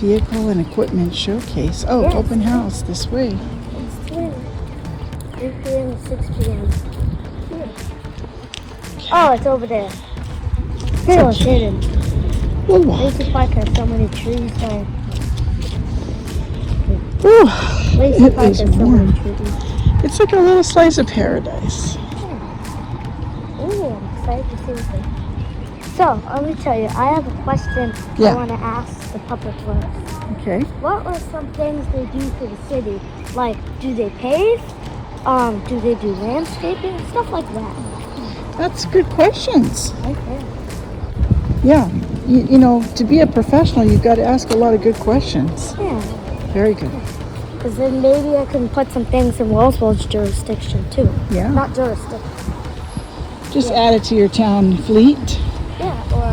Vehicle and equipment showcase. Oh, Yes. open house this way. It's 3 p.m. to 6 p.m. Here. Oh, it's over there. Here, it's hidden. We'll walk. LacyPark has so many trees there. Ooh, LacyPark it has is so warm. many trees. It's like a little slice of paradise. Ooh, I'm excited to see this. So, let me tell you, I have a question Yeah. I want to ask the public works. Okay. What are some things they do for the city? Like, do they pave? Do they do landscaping? Stuff like that. That's good questions. Right there. Yeah. You know, to be a professional, you've got to ask a lot of good questions. Yeah. Very good. Because then maybe I can put some things in Wellsville's jurisdiction too. Yeah. Not jurisdiction. Just add it to your town fleet. Yeah, or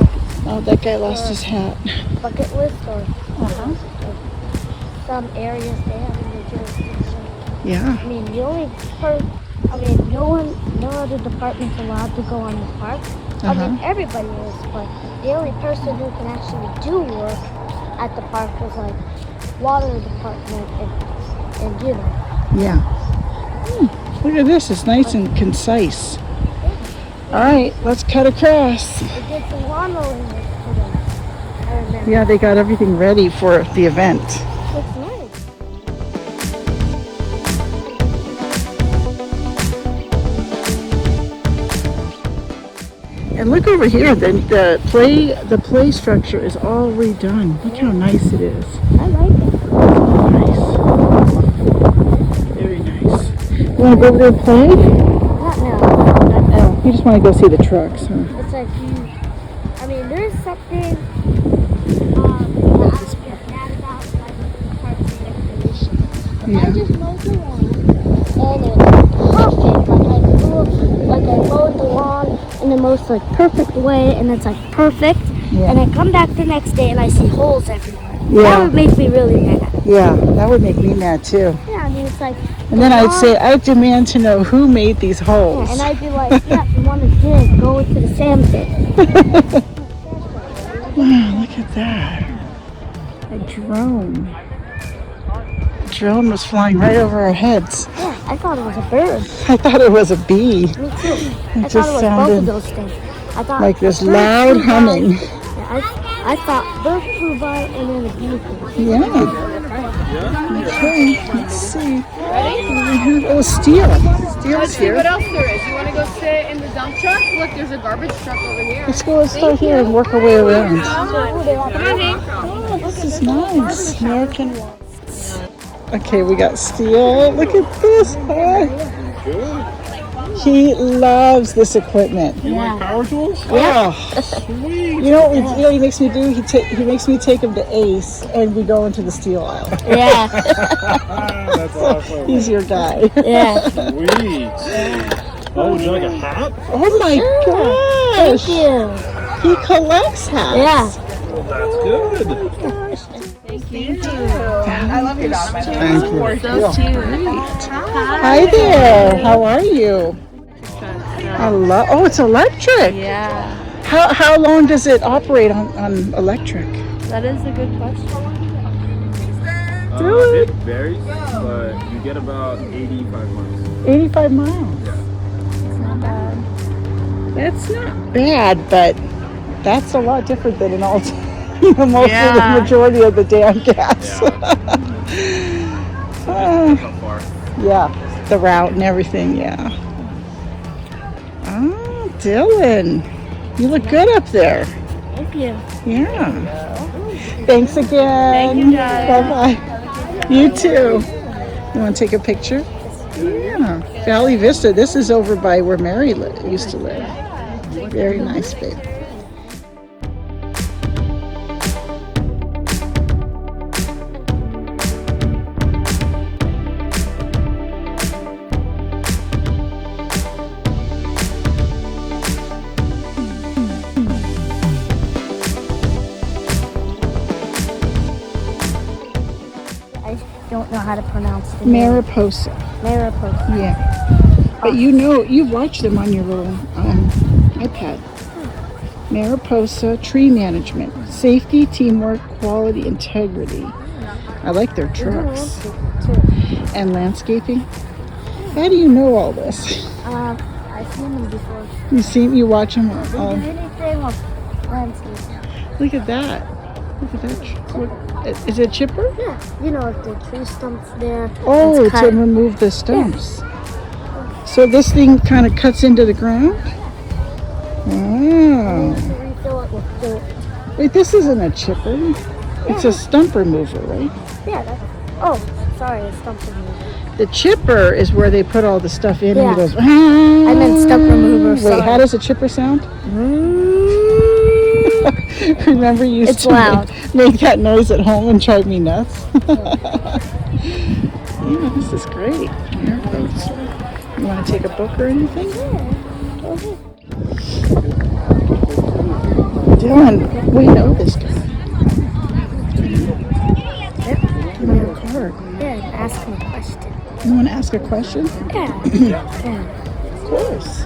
Oh, that guy lost his hat. bucket list, or some areas they have in their jurisdiction. Yeah. I mean, no other department's allowed to go on the park. I mean, everybody is, but the only person who can actually do work at the park was like water department and you know. Yeah. Look at this. It's nice and concise. All right, let's cut across. They did some lawn mowing work today. I remember. Yeah, they got everything ready for the event. Looks nice. And look over here. The play structure is all redone. Look how nice it is. I like it. Nice. Very nice. You want to go over there and play? Not now. Oh, you just want to go see the trucks, huh? It's like huge. I mean, there's something that I get mad about, like the parks and recreation. I just mowed the lawn, and it's perfect. Like I mowed the lawn in the most like perfect way, and it's like perfect. Yeah. And I come back the next day and I see holes everywhere. Yeah. That would make me really mad. Yeah, that would make me mad too. Yeah, I mean it's like. And then I'd say, I demand to know who made these holes. Yeah, and I'd be like, yeah, if you want to dig, go to the sand pit. Wow, look at that. A drone. The drone was flying right over our heads. Yeah, I thought it was a bird. I thought it was a bee. Me too. I thought just it was both sounded of those things. I thought like this bird loud flew by. humming. Yeah, I thought bird flew by and then a bee flew by. Yeah. Okay, let's see. Oh, Steel. Steel's Let's see here. what else there is. You want to go sit in the dump truck? Look, there's a garbage truck over here. Let's start here and work our way around. Oh, This is nice. American Waltz. Okay, we got Steel. Look at this. Huh? He loves this equipment. You want power tools? Yeah. Sweet. You know what he makes me do? He makes me take him to Ace and we go into the steel aisle. yeah. That's awesome. He's your guy. Yeah. Sweet. Oh, would you like a hat? Oh my Thank gosh. you. He collects hats. Yeah. Well, that's good. I love your dog. Thank you. Those two. Hi there. How are you? Oh, it's electric. Yeah, How long does it operate on electric? that is a good question. It varies, but you get about 85 miles. 85 miles. Yeah. It's not bad. That's not bad, but that's a lot different than an alt. Mostly Yeah. the majority of the damn gas. How far? Yeah, the route and everything, yeah. Oh, Dylan, you look good up there. Thank you. Yeah. Thanks again. Thank you, guys. Bye-bye. You too. You want to take a picture? Yeah. Valley Vista. This is over by where Mary used to live. Very nice, babe. I don't know how to pronounce the Mariposa. name. Mariposa. Yeah. But you know, you watch them on your little iPad. Mariposa Tree Management. Safety, teamwork, quality, integrity. I like their trucks. And landscaping. How do you know all this? I've seen them before. You watch them? They do anything with landscape. Look at that. Look at that. What, is it a chipper? Yeah, you know, if the tree stumps there. Oh, it's to cut. remove the stumps. So this thing kind of cuts into the ground? Wow. Refill it with dirt. Wait, this isn't a chipper. It's a stump remover, right? Yeah, that's, sorry, a stump remover. The chipper is where they put all the stuff in and Yeah. it goes, I meant stump remover. Wait, Sorry. how does a chipper sound? Remember you used It's to loud. make that noise at home and drive me nuts? Yeah, this is great. Airplanes. You want to take a book or anything? Dylan, we know this guy. Give me your card. Yeah, ask me a question. You want to ask a question? Yeah. Of course.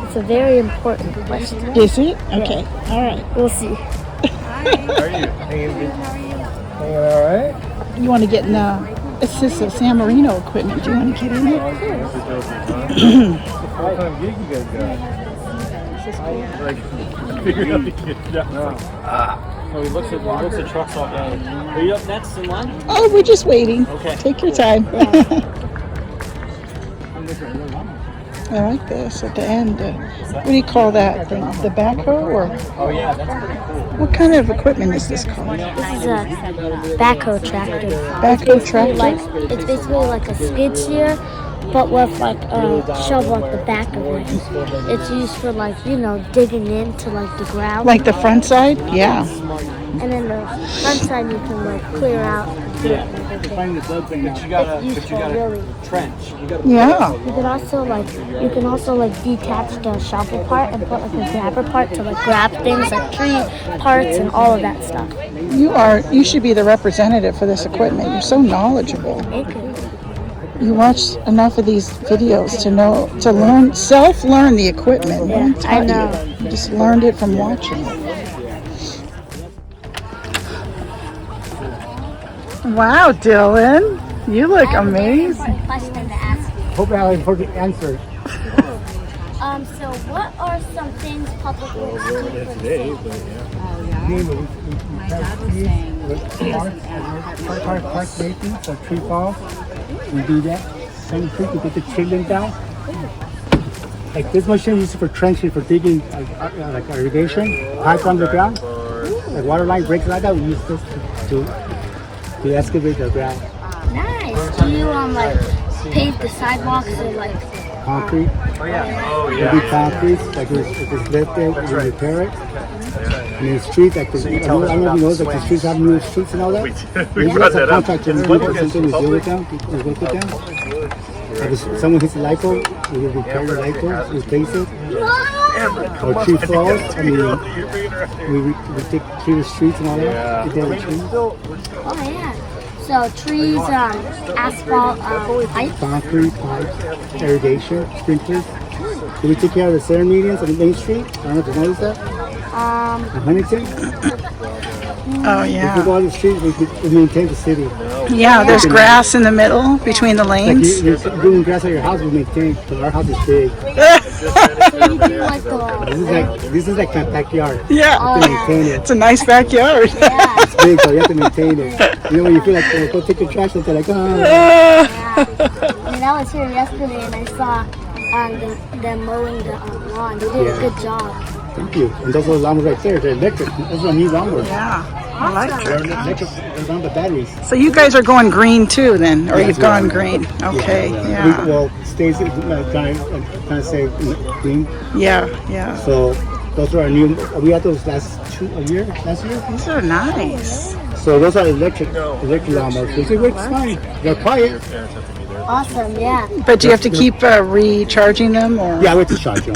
It's a very important question. Is it? Okay. All right. We'll see. How are you? Hanging all right? You want to get in assistive SanMarino equipment? Do you want to get in it? What kind of gig you guys got? Like, figuring out the kid down. Oh, he looks at trucks all day. Are you up next in line? Oh, we're just waiting. Okay. Take your time. I like this at the end. What do you call that thing? The backhoe? Or Oh yeah, that's pretty cool. what kind of equipment is this called? This is a backhoe tractor. Backhoe tractor? It's basically like a skid steer, but with like a shovel at the back of it. It's used for like, you know, digging into like the ground. Like the front side? Yeah. And then the front side you can like clear out. But you gotta Really. trench. You gotta Yeah. You can also like detach the shovel part and put like a grabber part to like grab things like tree parts and all of that stuff. You should be the representative for this equipment. You're so knowledgeable. It could. You watch enough of these videos to self-learn the equipment. No one I taught know. You just learned it from watching it. Wow, Dylan, you look amazing. Question to ask you. Hope I have an important answer. So what are some things public works do for the city? Park making, so tree falls. We do that. Same thing, we get the tree down. Like this machine is for trenching, for digging like irrigation, pipe underground. Like water line breaks like that, we use this to excavate the ground. Nice. Do you like pave the sidewalks or like Concrete. Oh yeah. We do concrete, like if it's lifted, we repair it. And the streets, like I don't know if you know, like the streets have new streets and all that. We brought got that up. contractor to do something, we deal with them, we work with them. Like if someone hits a light pole, we will repair the light pole, replace it. Or tree falls, I mean, we take clear the streets and all that. We deal with trees. oh yeah. So trees, asphalt, pipes. Concrete, pipes, irrigation, sprinklers. So we take care of the SanMarino on the main street. I don't know if you noticed that. In Huntington. Oh, If we yeah. go on the street, we maintain the city. Yeah, there's grass in the middle between the Like lanes. you're doing grass at your house, we maintain, because our house is big. So you do like the This is like my backyard. Yeah, You have to maintain it. it's a nice backyard. It's big, so you have to maintain it. You know when you feel like, go take your trash, they're like, oh. I mean, I was here yesterday and I saw them mowing the lawn. They did a good job. Thank you. And those are lawnmowers right there. They're electric. Those are new lawnmowers. Yeah, I like They're it. electric. They're run by batteries. So you guys are going green too then, or Yes, you've we gone are. green. Okay, yeah. Well, stays trying to say green. Yeah, yeah. So those are our new. We had those last year. These are nice. So those are electric lawnmowers. It works fine. They're quiet. Awesome, yeah. But do you have to keep recharging them, or Yeah, we have to charge them.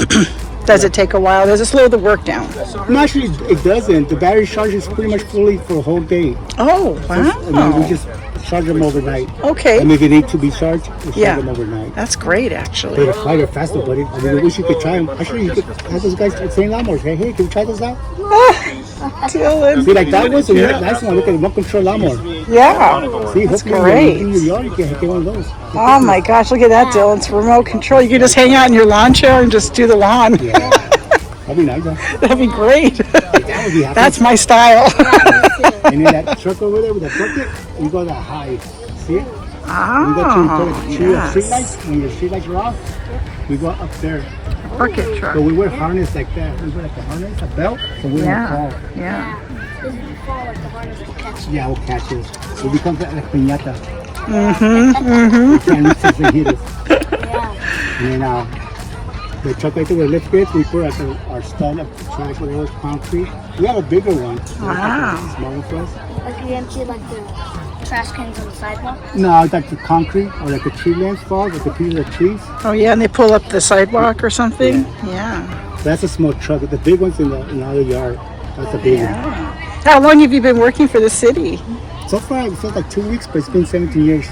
does it take a while? Does it slow the work down? No, actually, it doesn't. The battery charge is pretty much fully for a whole day. Oh, I mean, we wow. just charge them overnight. Okay. And if they need to be charged, we Yeah. charge them overnight. That's great, They're actually. quite faster, buddy. I mean, I wish you could try them. Actually, you could have those guys at St. Lawnmowers. Hey, can you try those out? Dylan. See, like that was a nice one. Look at the remote control lawnmower. Yeah. See, That's hopefully great. in your yard you can get one of those. Oh my gosh, look at that, Dylan. It's remote control. You can just hang out in your lawn chair and just do the lawn. Yeah. That'd be nice, huh? That'd be great. That would be happy. That's my style. And then that truck over there with the bucket, we go that high. See it? We go to the tree of street lights. When your street lights are off, we go up there. Bucket truck. So we wear harness like that. We wear like a harness, a belt, so we don't fall. Yeah. This is fall like the harness will catch you. Yeah, we'll catch it. So we become like piñata. Mm-hmm. We can't reach us and hit us. Yeah. And then the truck right there with the lift gates, we put our stud up the track with those concrete. We have a bigger one. Wow. Like a smaller for us. Like you empty like the trash cans on the sidewalk. No, it's like the concrete or like the tree limbs fall, like the pieces of trees. Oh yeah, and they pull up the sidewalk or something? Yeah. That's a small truck. The big one's in the other yard. That's a big one. How long have you been working for the city? So far, it feels like 2 weeks, but it's been 17 years.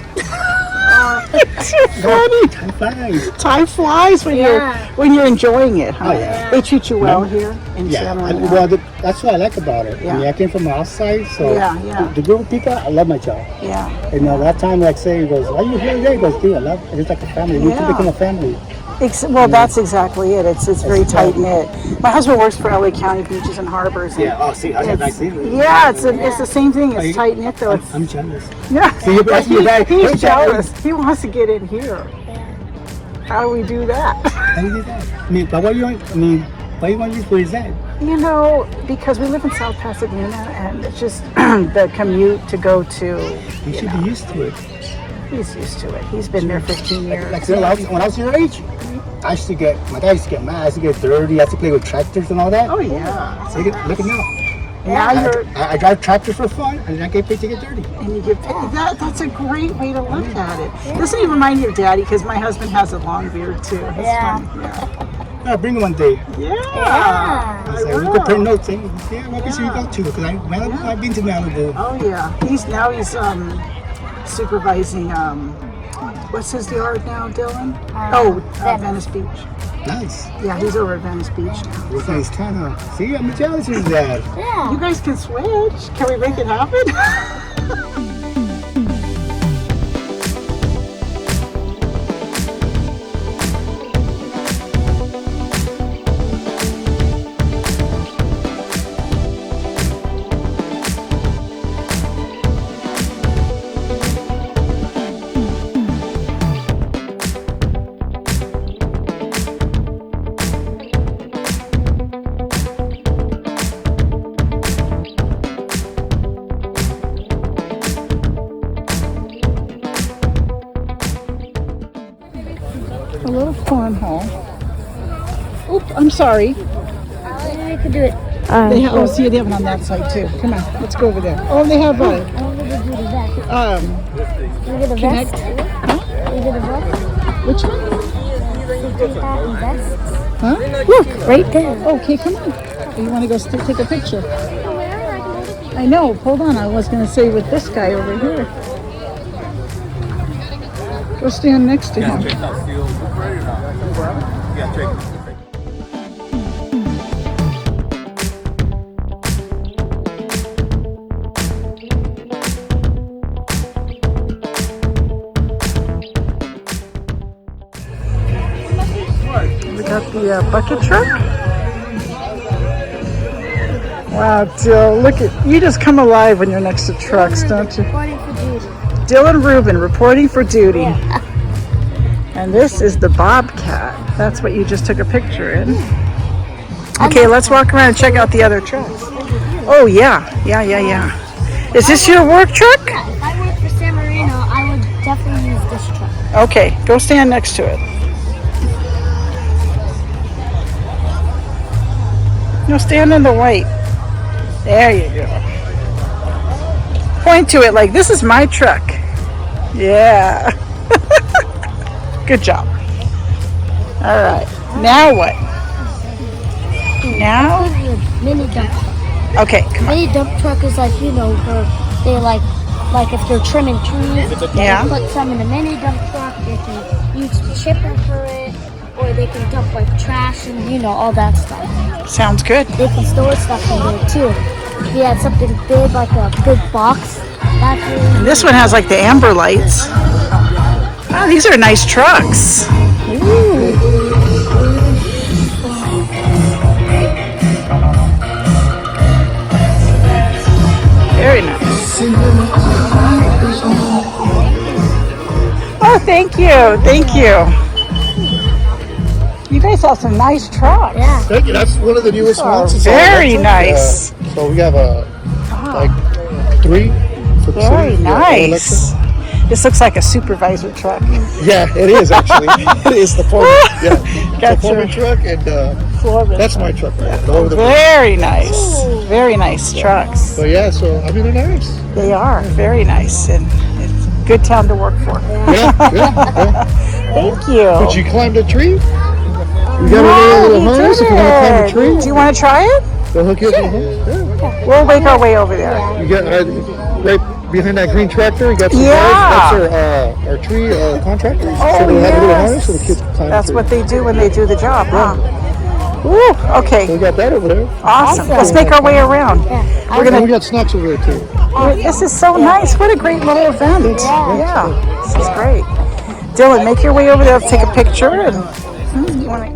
Funny. Time flies. Time flies when you're enjoying it, huh? Oh, yeah. They treat you well here in Yeah, SanMarino. well, that's what I like about it. Yeah. I mean, I came from the outside, so Yeah. the group of people, I love my job. Yeah. And that time, like, say, he goes, "Why are you here today?" He goes, "Dude, I love it. It's like a family. We Yeah. can become a family." Well, that's exactly it. It's very tight knit. My husband works for LA County Beaches and Harbors. And Yeah. Oh, see, I have nice thing. yeah, it's the same thing. It's tight knit though. It's, I'm jealous. yeah. So you're asking your dad, He's "Hey, Dad, jealous. He wants to get in here. How do we do that? how do you do that? I mean, but why you want to use where is that? You know, because we live in South Pasadena, and it's just the commute to go to. You should be used to it. He's used to it. He's been there 15 years. Like, when I was your age, my dad used to get mad. I used to get dirty. I used to play with tractors and all that. Oh yeah. So look at now. Now you're I drive tractors for fun, and I get paid to get dirty. and you get paid. That's a great way to look at it. Doesn't even remind you of Daddy, because my husband has a long beard too. It's Yeah. fun. I'll bring him one day. Yeah. I said, we compare notes. Saying, yeah, what should we go to? Because I've been to Malibu. Oh yeah. He's supervising. What's his yard now, Dylan? Venice Beach. Nice. Yeah, he's over at Venice Beach now. This guy's kind of. See, I'm jealous of his dad. Yeah. You guys can switch. Can we make it happen? A little cornhole. Oop, I'm sorry. I could do it. They have, see, they have it on that side too. Come on, let's go over there. Oh, they have I wanted to do the vest. You get a Connect. vest? You get a vest? Which one? Safety hat and vest. Huh? Look, right there. Okay, come on. You want to go take a picture? I know. Hold on. I was going to say with this guy over here. Go stand next to him. We got the bucket truck. Wow, Dill, look at you! Just come alive when you're next to trucks, don't you? Reporting for duty. Dylan Rubin reporting for duty. And this is the Bobcat. That's what you just took a picture in. Okay, let's walk around and check out the other trucks. Oh yeah. Is this your work truck? Yeah, if I worked for SanMarino, I would definitely use this truck. Okay, go stand next to it. No, stand in the white. There you go. Point to it like, this is my truck. Yeah. Good job. All right. Now what? Now? Mini dump truck. Okay, come on. Mini dump truck is like, where they like like if they're trimming trees, they Yeah. can put some in a mini dump truck. They can use the chipper for it, or they can dump like trash and all that stuff. Sounds good. They can store stuff in there too. If you had something big, like a big box, that's really This one has like the amber lights. Oh, these are nice trucks. Very nice. Oh, thank you. Thank you. You guys have some nice trucks. Yeah. Thank you. That's one of the newest ones. It's all Very electric. nice. So we have like 3 for the Very city. Yeah, all nice. This looks like a supervisor truck. electric. Yeah, it is actually. It is the foreman. Yeah, Got the foreman your truck, and foreman that's my truck right there. Over the Very nice. Very nice trucks. So yeah, so I mean they're nice. They are very nice, and it's a good town to work for. Yeah, yeah. Thank you. Did you climb the tree? You got a little harness if you want to climb the tree. Do you want to try it? They'll hook you up with a harness. Yeah. We'll make our way over there. You got right behind that green tractor. You got some Yeah. guys. That's our tree contractors. Oh, so they have a little yes. harness so the kids can climb That's the tree. what they do when they do the job, huh? Ooh, So okay, we got that over there. awesome. Let's make our way around. We're gonna. We got snacks over there too. This is so nice. What a great little event. Yeah, this is great. Dylan, make your way over there. Take a picture. And you wanna-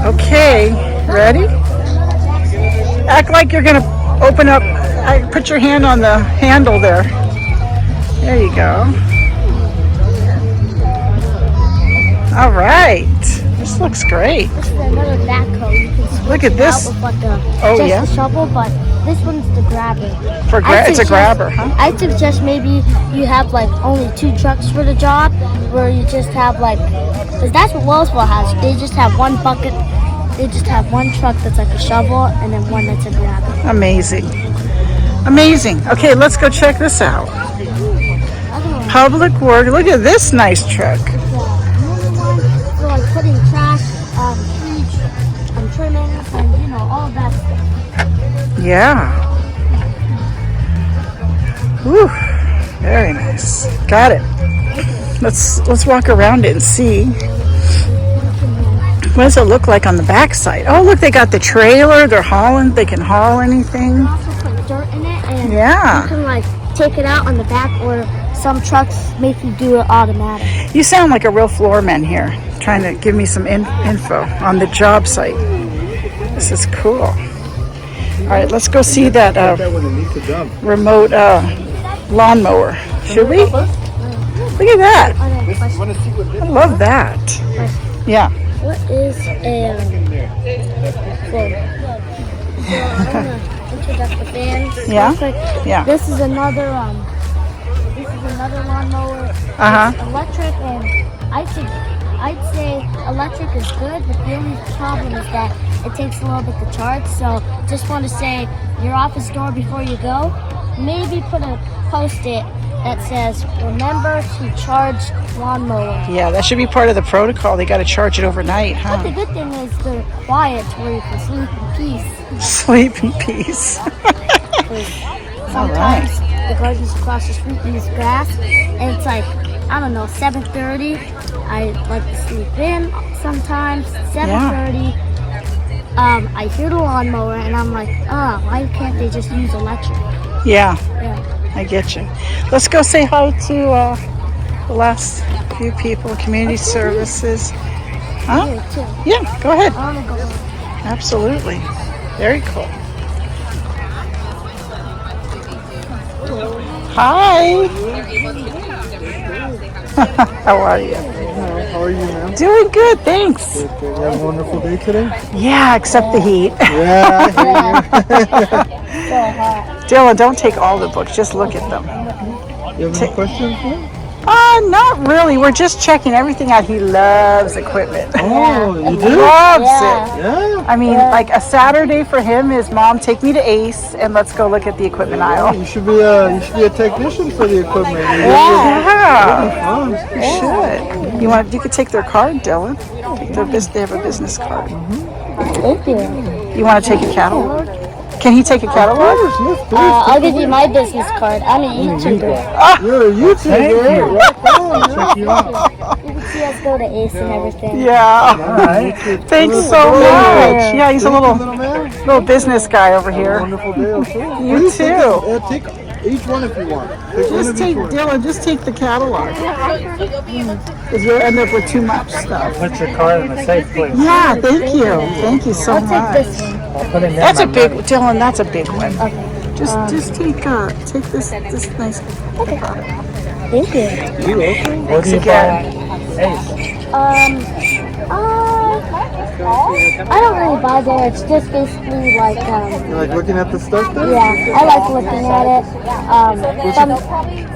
Okay, ready? Act like you're gonna open up. Put your hand on the handle there. There you go. All right. This looks great. This is another backhoe. You can switch Look at it this. out with like a, Oh, just yeah? a shovel, but this one's the grabber. It's a grabber, huh? I suggest maybe you have like only 2 trucks for the job, where you just have like, because that's what Wellsville has. They just have 1 bucket. They just have 1 truck that's like a shovel, and then 1 that's a grabber. Amazing. Amazing. Okay, let's go check this out. Public Work. Look at this nice truck. For like putting trash, tree trimmings, and all that stuff. Yeah. Whew. Very nice. Got it. Let's walk around it and see. What does it look like on the backside? Oh, look, they got the trailer. They're hauling. They can haul anything. Also put dirt in it, and Yeah. you can like take it out on the back, or some trucks make you do it automatic. You sound like a real floorman here, trying to give me some info on the job site. This is cool. All right, let's go see that remote lawnmower. Should we? Look at that. I love that. Yeah. What is a floor? So I want to introduce the fans. Yeah? Real quick. Yeah. This is another lawnmower. Uh-huh. It's electric, and I'd say electric is good, but the only problem is that it takes a little bit to charge. So just want to say your office door before you go, maybe put a post-it that says, remember to charge lawnmower. Yeah, that should be part of the protocol. They got to charge it overnight, But the huh? good thing is they're quiet where you can sleep in peace. Sleep in peace. Sometimes the gardens across the street use grass, and it's like, I don't know, 7:30. I like to sleep in sometimes. 7:30. I hear the lawnmower, and I'm like, why can't they just use electric? Yeah, Yeah. I get you. Let's go say hi to the last few people, community services. Huh? Here too. Yeah, go ahead. I want to go. Absolutely. Very cool. Hi. How are you? How are you, ma'am? Doing good, thanks. You have a wonderful day today. Yeah, except the heat. Yeah, I hear Dylan, don't take all the books, just look at them. you. You have any questions? Not really. We're just checking everything out. He loves equipment. Oh, you do? Loves Yeah. it. Yeah. I mean, like a Saturday for him is, Mom, take me to Ace and let's go look at the equipment aisle. You should be a technician for the equipment. Yeah, Fun. you should. You could take their card, Dylan. They have a business card. Thank you. You want to take a catalog? Can he take a catalog? Yes, please. I'll give you my business card. I'm a YouTuber. You're a YouTuber. Check you out. You can see us go to Ace and everything. Yeah. Thanks so much. Yeah, he's a Little man. little business guy over here. Wonderful day. Okay. You too. Take each one if you want. Take one Just of take, each one. Dylan, just take the catalog. Because you'll end up with too much stuff. Put your card in a safe place. Yeah, thank you. Thank you so I'll take much. this one. I'll put in there That's a my big, money. Dylan, that's a big one. Okay. Just take this nice product. Thank you. What do you again. I don't really buy there. It's just basically like, You like looking at the stuff there? yeah, I like looking at it.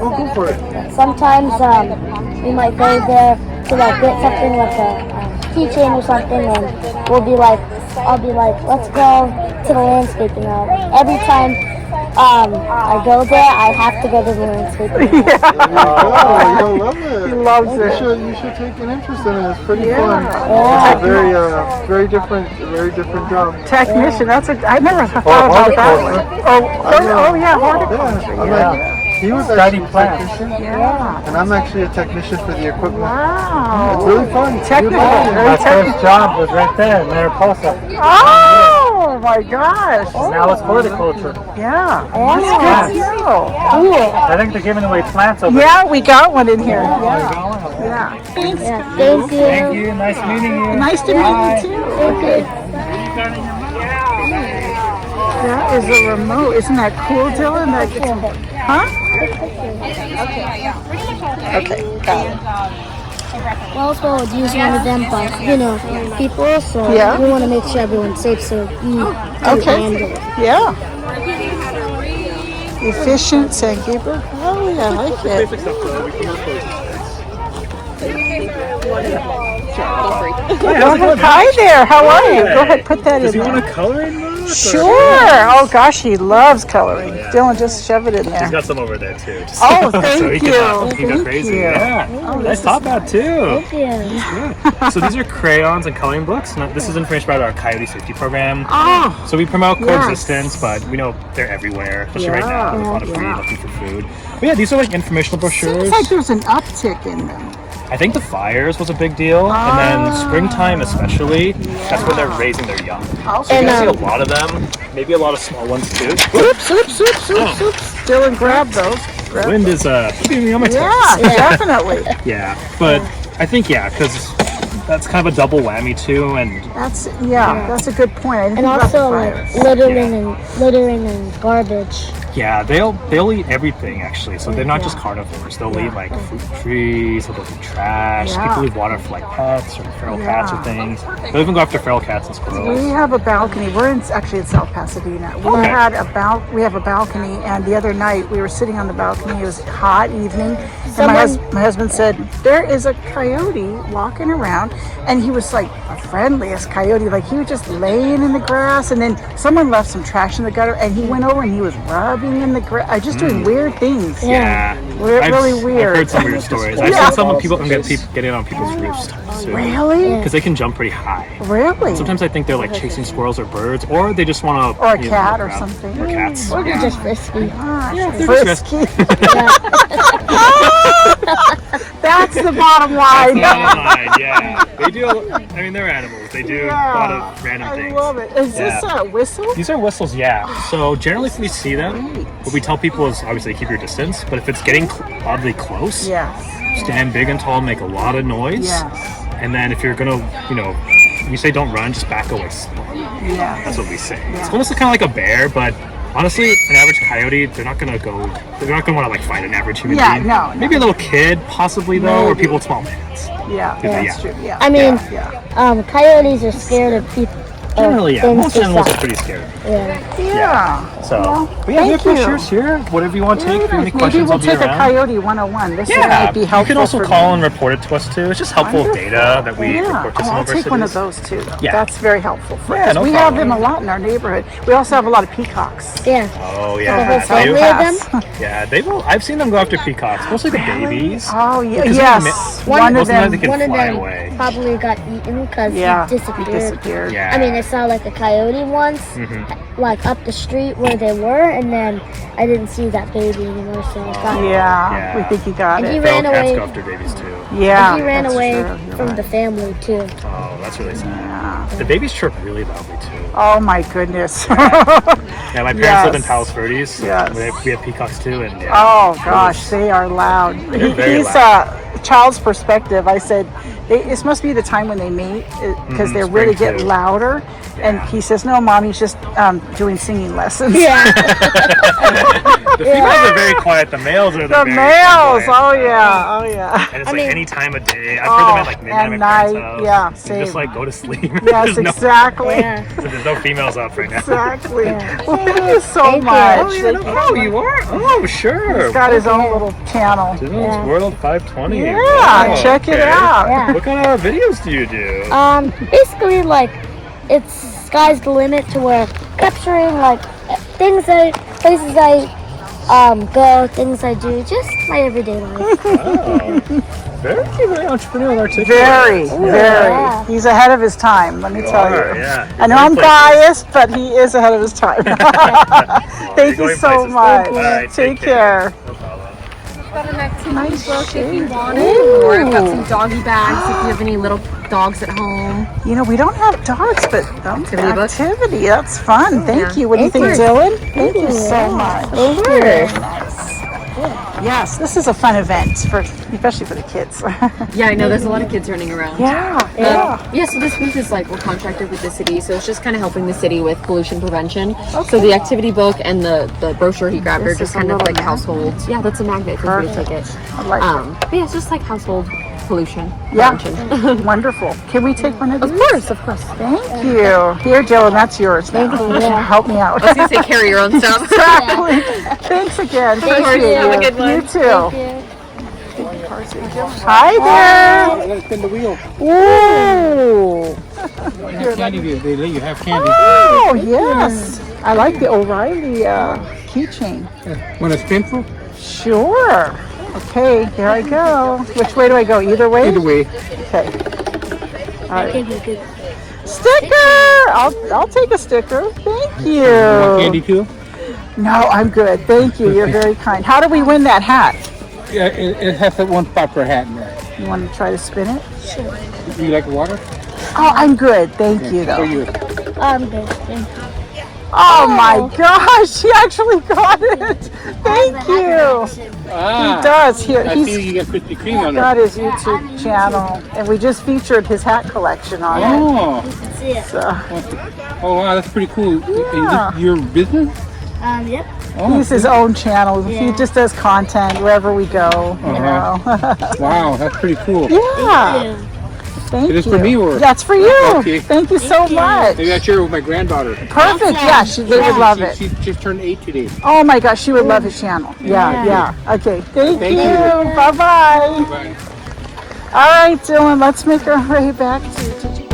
Oh, go for it. Sometimes we might go there to like get something like a keychain or something, and I'll be like, let's go to the landscaping aisle. Every time I go there, I have to go to the landscaping aisle. Oh, you'll love it. He loves You it. should take an interest in it. It's pretty fun. Yeah. It's a very different job. Technician, I never thought about that one. Oh yeah, horticulture. Yeah. He was Study actually a plants. technician, Yeah. and I'm actually a technician for the equipment. Wow. It's really fun. Technical. My first job was right there in Mariposa. Oh my gosh. Now it's horticulture. Yeah. That's good to know. I think they're giving away plants over there. Yeah, we got one in here. Yeah. Yeah, thank you. Thank you. Nice meeting you. Nice to meet you too. Okay. That is a remote. Isn't that cool, Dylan? Huh? Okay, got it. We also would use one of them, but people, so Yeah. we want to make sure everyone's safe, so you Okay. handle it. Yeah. Efficient sandkeeper. Oh yeah, I like it. Hi there. How are you? Go ahead, put that in. You there. want a coloring book? Sure. Oh gosh, he loves coloring. Dylan, just shove it in He's there. got some over there too. Just Oh, so thank he you. can go Thank crazy. you. Yeah. Nice top hat too. Thank you. So these are crayons and coloring books. Now, this is information about our coyote safety program. Oh, So we promote Yes. coexistence, but we know they're everywhere, especially right now. There's a lot of breed Yeah. looking for food. But yeah, these are like informational brochures. seems like there's an uptick in them. I think the fires was a big deal, and then springtime especially, that's when they're raising their young. So you're gonna see a lot of them, maybe a lot of small ones too. Oops. Dylan, grab those. Grab Wind is keeping me on my toes. Yeah, definitely. Yeah, but I think because that's kind of a double whammy too, and That's a good point. I didn't And think about also the like fires. littering and garbage. yeah, they'll eat everything actually. So they're not just carnivores. They'll eat like fruit trees, they'll eat trash. Yeah. People leave water for like pets or feral cats or things. They'll even go after feral cats and squirrels. We have a balcony. We're actually in South Pasadena. We Okay. we have a balcony, and the other night we were sitting on the balcony. It was a hot evening, and my husband said there is a coyote walking around, and he was like the friendliest coyote. Like he was just laying in the grass, and then someone left some trash in the gutter, and he went over and he was rubbing in the grass, just doing weird things. Yeah, Really weird. I've heard some weird stories. I've seen some people can get in on people's roofs too. Really? Because they can jump pretty high. Really? Sometimes I think they're like chasing squirrels or birds, or they just want to. Or a cat or something. Or cats. Or they're just frisky. They're just Frisky. That's the bottom line. Yeah, they do. I mean, they're animals. They do a lot of random I things. love it. Is this a whistle? These are whistles, yeah. So generally, if we see them, what we tell people is obviously keep your distance. But if it's getting oddly close, Yes. stand big and tall, make a lot of noise. Yes. And then if you're gonna, you say don't run, just back away slow. Yeah. That's what we say. It's almost kind of like a bear, but honestly, an average coyote, they're not gonna want to like fight an average human Yeah, being. no. Maybe a little kid, possibly though, or Maybe. people with small hands. Yeah, Yeah. that's true. Yeah. I mean, yeah. coyotes are scared of people. Generally, yeah. things Most to animals are suck. pretty scary. Yeah. Yeah. So, Well, but yeah, we have thank you. pictures here. Whatever you want to take. If you have any Maybe questions, we'll I'll be take a around. Coyote 101. This Yeah, might be helpful. you can also for call me. and report it to us too. It's just helpful Wonderful. data that we Yeah. report to Oh, some I'll of our take cities. one of those too. Yeah. That's very helpful. Yeah, no we have problem. them a lot in our neighborhood. We also have a lot of peacocks. Yeah. Oh The yeah, whole So family pass. of them. yeah. They will. I've seen them go after peacocks, mostly the babies. Oh yeah, Because yes. One One of most of the time they them. can One of fly them away. probably got eaten because Yeah, he disappeared. he disappeared. Yeah. I mean, I saw like a coyote once, like up the street where they were, and then I didn't see that baby anymore. So I thought, Yeah, we think he got And he it. ran Feral cats away. go after babies too. Yeah, and he ran that's away true. You're from right. the family too. Oh, that's really sad. The babies chirp really loudly too. Oh my goodness. Yeah, my parents live in Yes. Palos Verdes. Yes. We have peacocks too, and yeah. Oh gosh, they are loud. very He's a child's perspective. I said, this must be the time when they mate because they really spring get too. louder. And he says, no, Mom, he's just doing singing lessons. Yeah. The females are very quiet. The males are The very males, flamboyant. oh yeah, oh yeah. And it's I like mean- any time of day. I've heard them at like midnight at at my parents' night, house. yeah, You same. just like go to sleep. Yes, There's no- exactly. Yeah. There's no females up right now. Exactly. Well, thank you so Thank you. much. Oh, yeah, no, oh, you are? Oh, sure. He's got his own little channel. Dylan's World 520. Yeah, Wow, check it okay. out. Yeah. What kind of videos do you do? Basically, like, it's sky's the limit to where capturing like places I go, things I do, just my everyday life. Oh, very entrepreneurial, artistic. Very, very. Yeah. He's ahead of his time, let me tell you. Yeah. I know I'm biased, but he is ahead of his time. Thank you going so places. much. All right, Take care. No problem. Got an activity Nice book if you shade. want it. Or I've got some doggy bags if you have any little dogs at home. You know, we don't have dogs, but Activity book? activity. That's fun. Thank Yeah. you. What do you think, Thank you. Dylan? Thank you so much. Thank Very you. nice. Yes, this is a fun event, especially for the kids. Yeah, I know there's a lot of kids running around. Yeah. Yeah, so this booth is like we're contracted with the city, so it's just kind of helping the city with pollution prevention. So the activity book and the browser he grabbed are This just is a kind of little like household. Yeah, that's a magnet for you to take it. I like it. But yeah, it's just like household pollution Yeah. prevention. Wonderful. Can we take one of these? Of course. Thank you. Here, Dylan, that's yours now. Help me out. I was gonna say carry your own stuff. Exactly. Thanks again. Appreciate you. Have a you. good one. You too. Thank you. Hi there. Let's spin the wheel. Ooh. Candy wheel. They let you have candy. Oh, yes. I like the O'Reilly keychain. Want to spin for? Sure. Okay, here I go. Which way do I go? Either way? Either way. Okay. All right. Thank you. Sticker! I'll take a sticker. Thank Want you. candy too? No, I'm good. Thank you. You're very kind. How do we win that hat? Yeah, it has that one spot for a hat in there. You want to try to spin it? Do you like water? Oh, I'm good. Thank you, For though. you. I'm good. Thank you. Oh my gosh, she actually got it. Thank you. He does. He, I see he's you got Krispy Kreme on there. got his YouTube channel, and we just featured his hat collection on it. Oh, You can see it. So oh wow, that's pretty cool. Yeah. Is this your business? Yep. Oh, he's his own channel. He Yeah. just does content wherever we go. You know. wow, that's pretty cool. Yeah. Thank Is this you. for me or? That's for you. Okay. Thank you so much. Maybe I share it with my granddaughter. Perfect. Yeah, they would love it. She just turned 8 today. Oh my gosh, she would love his channel. Yeah. Okay. Thank you. Bye bye. Bye. All right, Dylan. Let's make our way back to.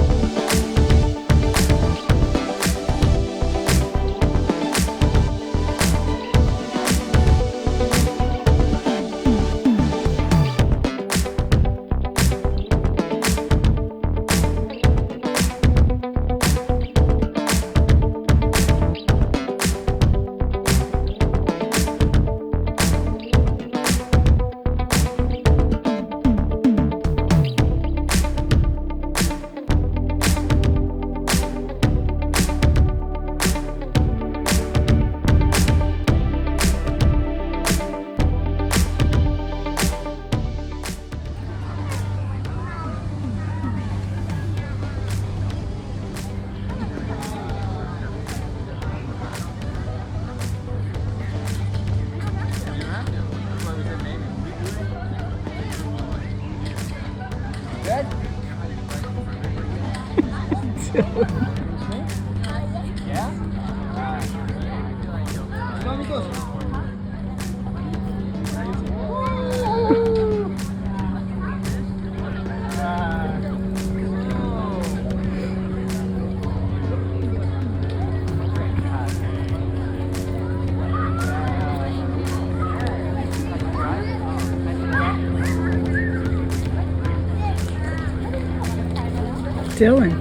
Dylan.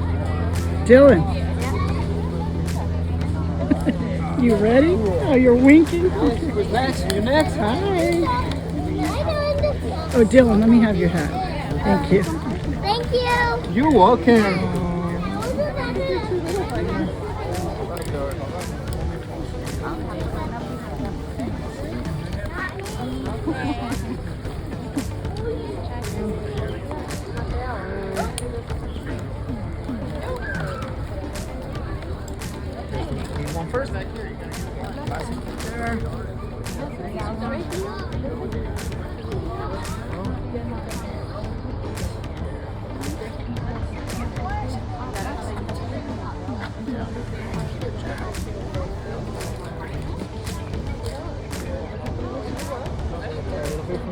Dylan. You ready? Oh, you're winking? You're next. You're next. Hi. Oh, Dylan, let me have your hat. Thank you. Thank you. You're welcome. First back here, you gotta get Lacy there.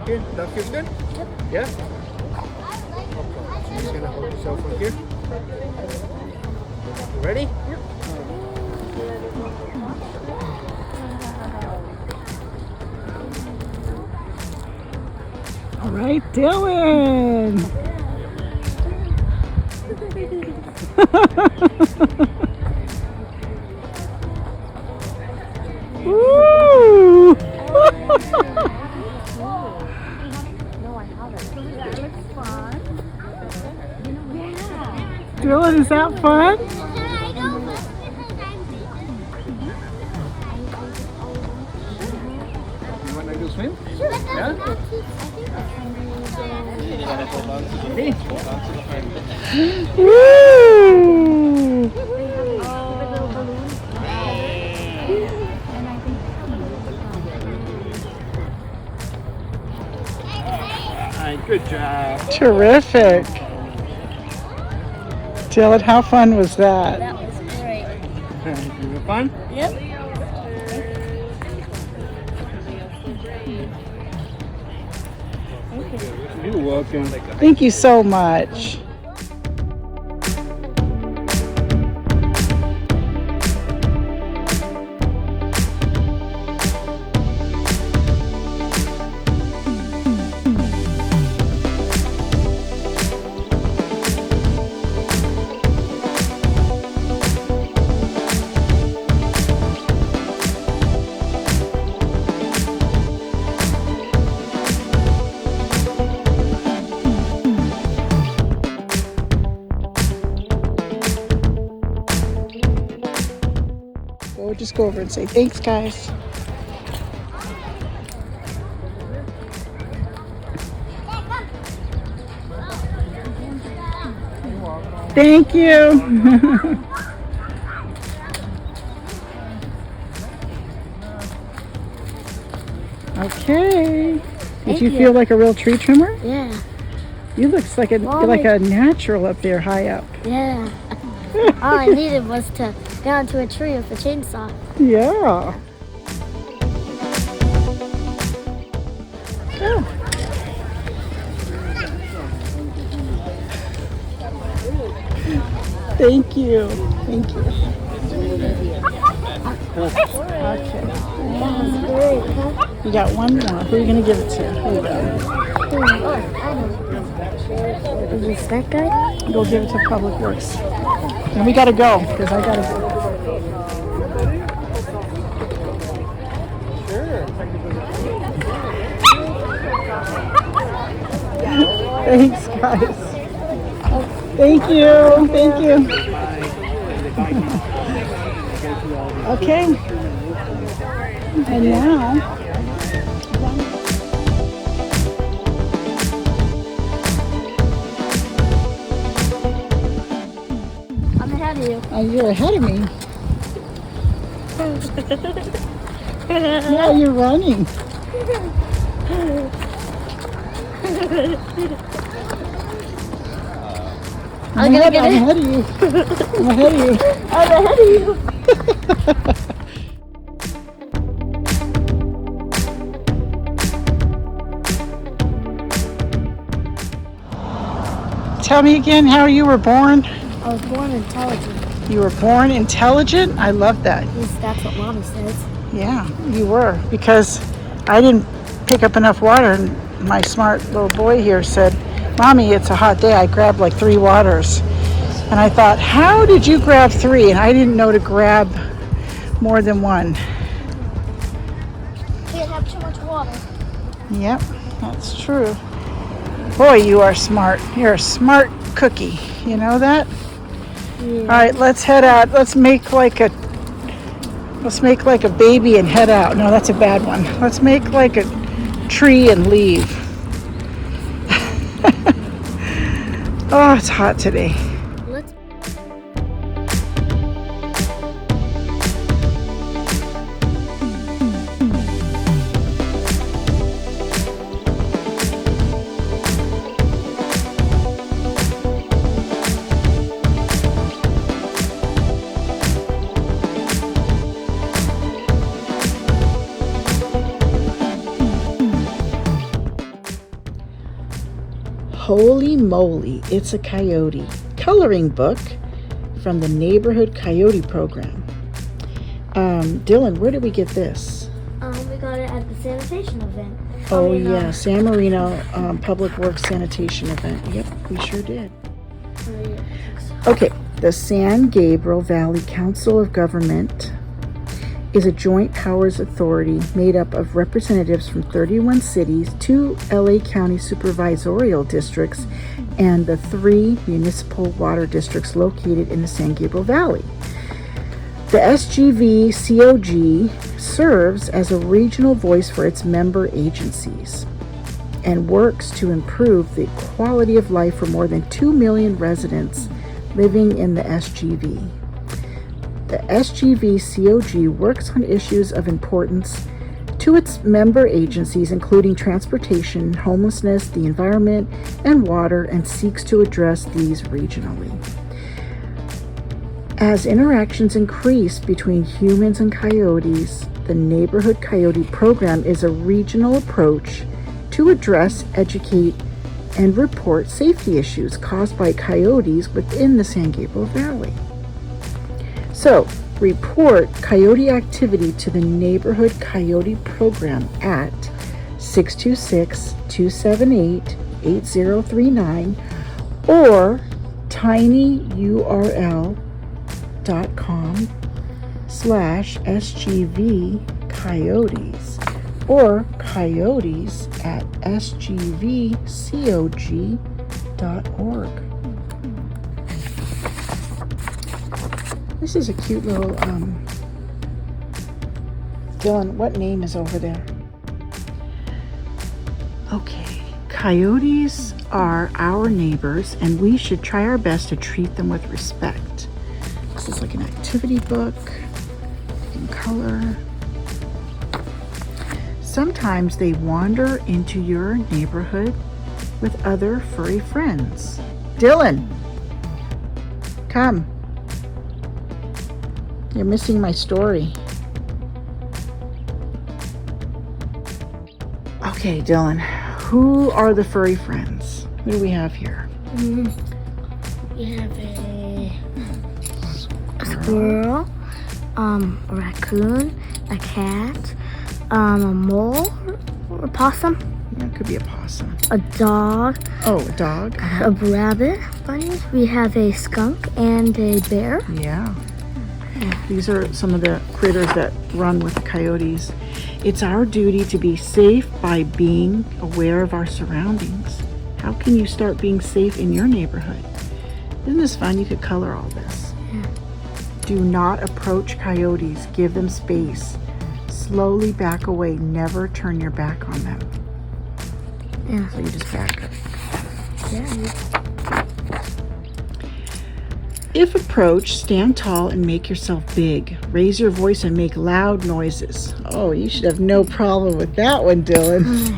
Here. That feels good? Yeah? Okay. You're gonna hold yourself from here. You ready? Yep. All right, Dylan. Woo! Dylan, is that fun? You wanna go swim? Yeah? Woo! Alright, good job. Terrific. Dylan, how fun was that? That was great. You have fun? Yep. You're welcome. Thank you so much. We'll just go over and say thanks, guys. Thank you. Okay. Did you feel like a real tree trimmer? Yeah. You look like a natural up there high up. Yeah. All I needed was to get onto a tree with a chainsaw. Yeah. Oh. Thank you. Thank you. Okay. That was great, huh? You got one more. Who are you going to give it to? Here you go. Oh, I know. Is this that guy? Go give it to Public Works. And we got to go because I got to go. Thanks, guys. Thank you. Thank you. Okay. And now, I'm ahead of you. you're ahead of me. Yeah, you're running. I'm ahead of you. I'm ahead of you. I'm ahead of you. Tell me again how you were born. I was born intelligent. You were born intelligent? I love that. At least that's what Mommy says. Yeah, you were. Because I didn't pick up enough water, and my smart little boy here said, Mommy, it's a hot day. I grabbed like 3 waters. And I thought, how did you grab 3? And I didn't know to grab more than one. Can't have too much water. Yep, that's true. Boy, you are smart. You're a smart cookie. You know that? Yeah. All right, let's head out. Let's make like a baby and head out. No, that's a bad one. Let's make like a tree and leave. Oh, it's hot today. Let's. Holy moly, it's a coyote. Coloring book from the Neighborhood Coyote Program. Dylan, where did we get this? We got it at the sanitation event. Oh yeah, SanMarino Public Works Sanitation event. Yep, we sure did. Okay, the San Gabriel Valley Council of Government is a joint powers authority made up of representatives from 31 cities, 2 LA County supervisorial districts, and the 3 municipal water districts located in the San Gabriel Valley. The SGV-COG serves as a regional voice for its member agencies and works to improve the quality of life for more than 2 million residents living in the SGV. The SGV-COG works on issues of importance to its member agencies, including transportation, homelessness, the environment, and water, and seeks to address these regionally. As interactions increase between humans and coyotes, the Neighborhood Coyote Program is a regional approach to address, educate, and report safety issues caused by coyotes within the San Gabriel Valley. So, report coyote activity to the Neighborhood Coyote Program at 626-278-8039 or tinyurl.com/SGV coyotes or coyotes@sgvcog.org. This is a cute little, Dylan, what name is over there? Okay, coyotes are our neighbors and we should try our best to treat them with respect. This is like an activity book in color. Sometimes they wander into your neighborhood with other furry friends. Dylan, come. You're missing my story. Okay, Dylan, who are the furry friends? Who do we have here? We have a squirrel, a raccoon, a cat, a mole, or a possum. Yeah, it could be a possum. A dog. Oh, a dog. A rabbit. Bunny. We have a skunk and a bear. Yeah. These are some of the critters that run with the coyotes. It's our duty to be safe by being aware of our surroundings. How can you start being safe in your neighborhood? Isn't this fun? You could color all this. Yeah. Do not approach coyotes. Give them space. Slowly back away. Never turn your back on them. Yeah. So you just back up. Yeah. If approached, stand tall and make yourself big. Raise your voice and make loud noises. Oh, you should have no problem with that one, Dylan.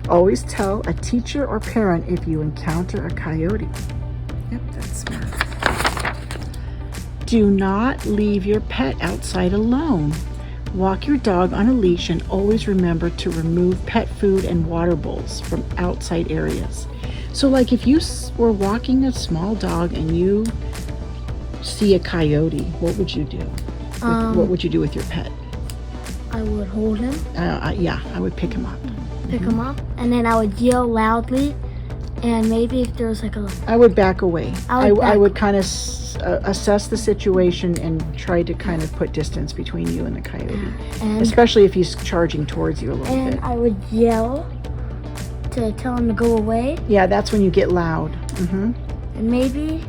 Always tell a teacher or parent if you encounter a coyote. Yep, that's smart. Do not leave your pet outside alone. Walk your dog on a leash and always remember to remove pet food and water bowls from outside areas. So like if you were walking a small dog and you see a coyote, what would you do? What would you do with your pet? I would hold him. Yeah, I would pick him up. Pick him up, and then I would yell loudly And maybe if there's like a... I would back away. I would I would kind of assess the situation and try to kind of put distance between you and the coyote. And, Especially if he's charging towards you a little and bit. I would yell to tell him to go away. Yeah, that's when you get loud. And maybe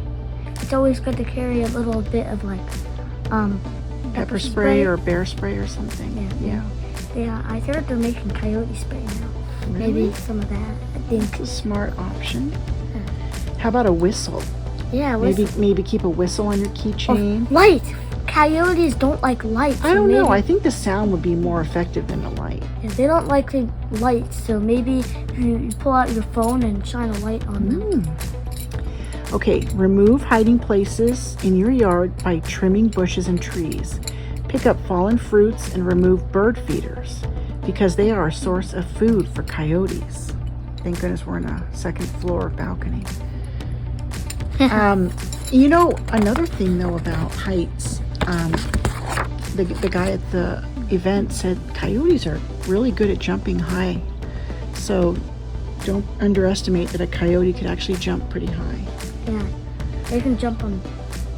it's always good to carry a little bit of like Pepper spray or bear spray or something. Yeah. Yeah, I heard they're making coyote spray now. Maybe some of that. I think It's a smart option. How about a whistle? Yeah, Maybe keep a whistle on your keychain. Light. Coyotes don't like light. I don't know. I think the sound would be more effective than the light. Yeah, they don't like the light, so maybe you pull out your phone and shine a light on them. Okay, remove hiding places in your yard by trimming bushes and trees. Pick up fallen fruits and remove bird feeders because they are a source of food for coyotes. Thank goodness we're in a second floor balcony. You know, another thing though about heights, the guy at the event said coyotes are really good at jumping high. So don't underestimate that a coyote could actually jump pretty high. Yeah, they can jump on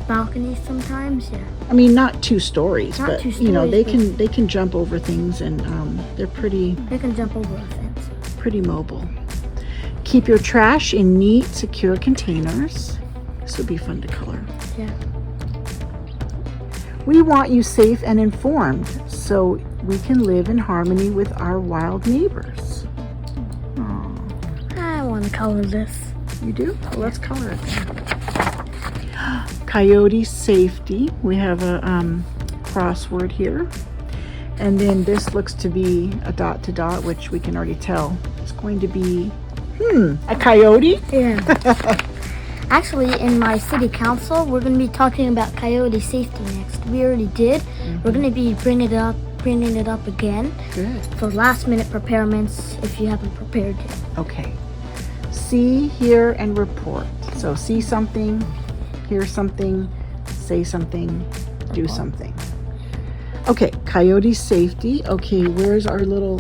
balconies sometimes. Yeah. I mean, not 2 stories, Not but 2 you know, stories, they can jump over things, and they're pretty They can jump over a fence. mobile. Keep your trash in neat, secure containers. This would be fun to color. Yeah. We want you safe and informed so we can live in harmony with our wild neighbors. Aw, I want to color this. you do? Well, let's color it then. Coyote safety. We have a crossword here. And then this looks to be a dot to dot, which we can already tell. It's going to be, a coyote? Yeah. Actually, in my city council, we're going to be talking about coyote safety next. We already did. We're going to be bringing it up again Good. for last minute preparements if you haven't prepared yet. Okay. See, hear, and report. So see something, hear something, say something, do something. Okay, coyote safety. Okay, where's our little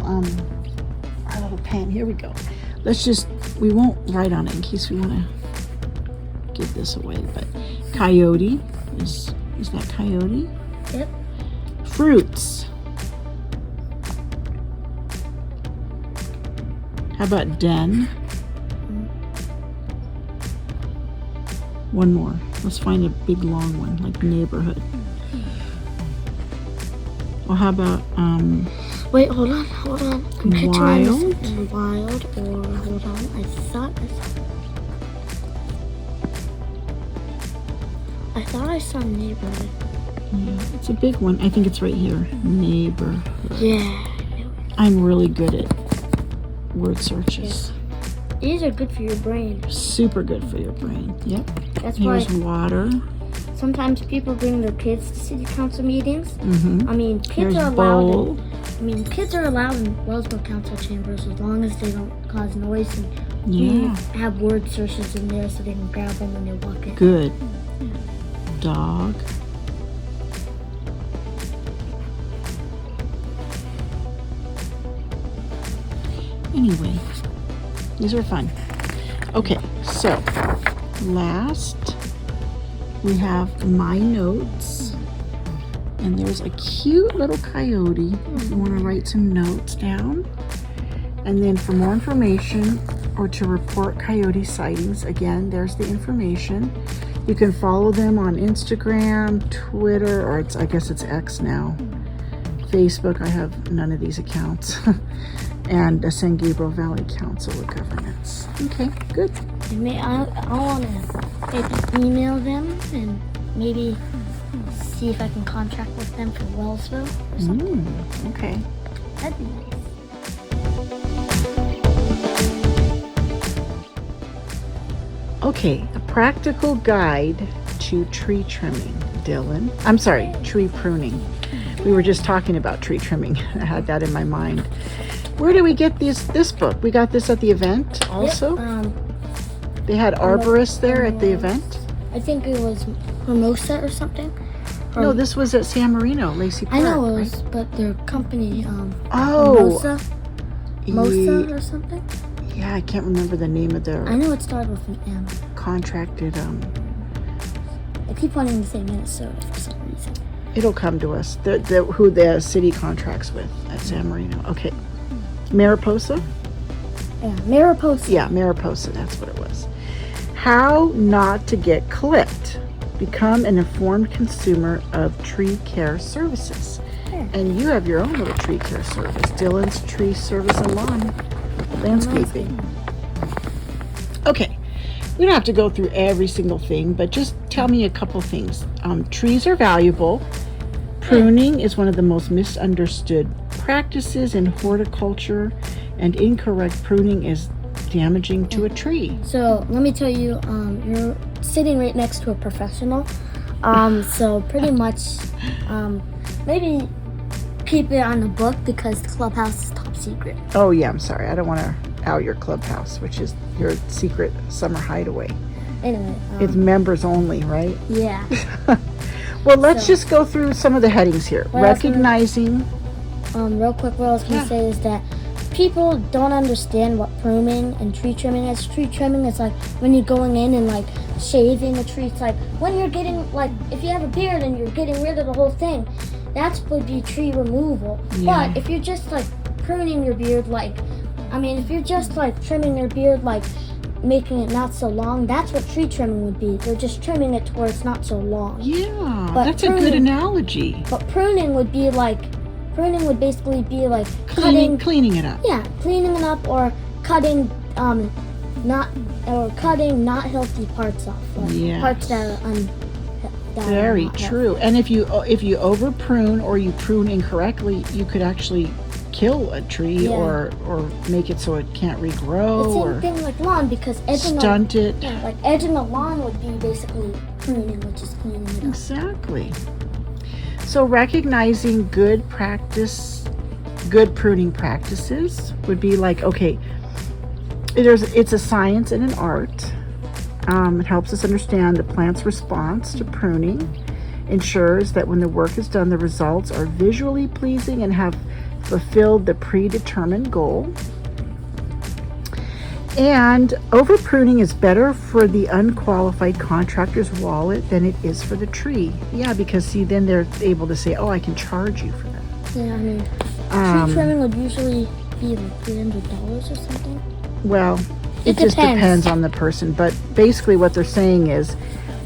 pen? Here we go. We won't write on it in case we want to give this away, but coyote is that coyote? Yep. Fruits. How about den? One more. Let's find a big long one, like neighborhood. Or how about Wait, hold on. I'm picturing wild? this wild, or hold on. I thought I saw neighborhood. Yeah, it's a big one. I think it's right here. Neighborhood. Yeah. I'm really good at word searches. These are good for your brain. Super good for your brain. Yep. That's Here's why water. sometimes people bring their kids to city council meetings. Mm-hmm. I mean, kids Here's are allowed. bowl. Kids are allowed in Wellsville Council chambers as long as they don't cause noise and Yeah. have word searches in there so they can grab them when they walk in. Good. Dog. Anyway, these are fun. Okay, so last we have my notes. And there's a cute little coyote if you want to write some notes down. And then for more information or to report coyote sightings, again, there's the information. You can follow them on Instagram, Twitter, or I guess it's X now. Facebook, I have none of these accounts. And the San Gabriel Valley Council of Governments. Okay, good. I want to maybe email them and maybe see if I can contract with them for Wellsville or something. Okay. That'd be nice. Okay, a practical guide to tree trimming, Dylan. I'm sorry, tree pruning. We were just talking about tree trimming. I had that in my mind. Where did we get this book? We got this at the event also? Yep, they had arborists there at the event? I think it was Hermosa or something. No, this was at SanMarino, LacyPark. I know it was, right? but their company, Oh, Hermosa. Mosa or something? Yeah, I can't remember the name of their I know it started with an M. contracted. I keep wanting to say Minnesota for some reason. It'll come to us. Who the city contracts with at San Marino. Okay. Mariposa? Yeah, Mariposa. Yeah, Mariposa. That's what it was. How not to get clipped. Become an informed consumer of tree care services. Yeah. And you have your own little tree care service. Dylan's Tree Service and Lawn Landscaping. Okay. We don't have to go through every single thing, but just tell me a couple things. Trees are valuable. Pruning is one of the most misunderstood practices in horticulture, and incorrect pruning is damaging to a tree. So let me tell you, you're sitting right next to a professional. So pretty much, maybe keep it on the book because the clubhouse is top secret. Oh yeah, I'm sorry. I don't want to out your clubhouse, which is your secret summer hideaway. Anyway. It's members only, right? Yeah. Well, let's just go through some of the headings here. Recognizing. Real quick, what I was going to say is that people don't understand what pruning and tree trimming is. Tree trimming is like when you're going in and like shaving a tree. It's like when you're getting, like, if you have a beard and you're getting rid of the whole thing, that's would be tree removal. Yeah. But if you're just like pruning your beard, if you're just like trimming your beard, like making it not so long, that's what tree trimming would be. They're just trimming it to where it's not so long. Yeah, But that's a good analogy. But pruning would basically be like Cleaning it up. Yeah, cleaning it up or cutting not healthy parts off. Like Yes. parts that are Very not true. And if you over prune or you prune incorrectly, you could actually kill a tree or make it so it can't regrow The same or thing like lawn, because stunt it. Yeah, like edging the lawn would be basically pruning, which is cleaning it up. Exactly. So recognizing good pruning practices would be like, okay, it's a science and an art. It helps us understand the plant's response to pruning, ensures that when the work is done, the results are visually pleasing and have fulfilled the predetermined goal. And over pruning is better for the unqualified contractor's wallet than it is for the tree. Yeah, because see, then they're able to say, oh, I can charge you for that. Yeah, tree trimming would usually be like $300 or something. Well, It just depends. depends on the person, but basically what they're saying is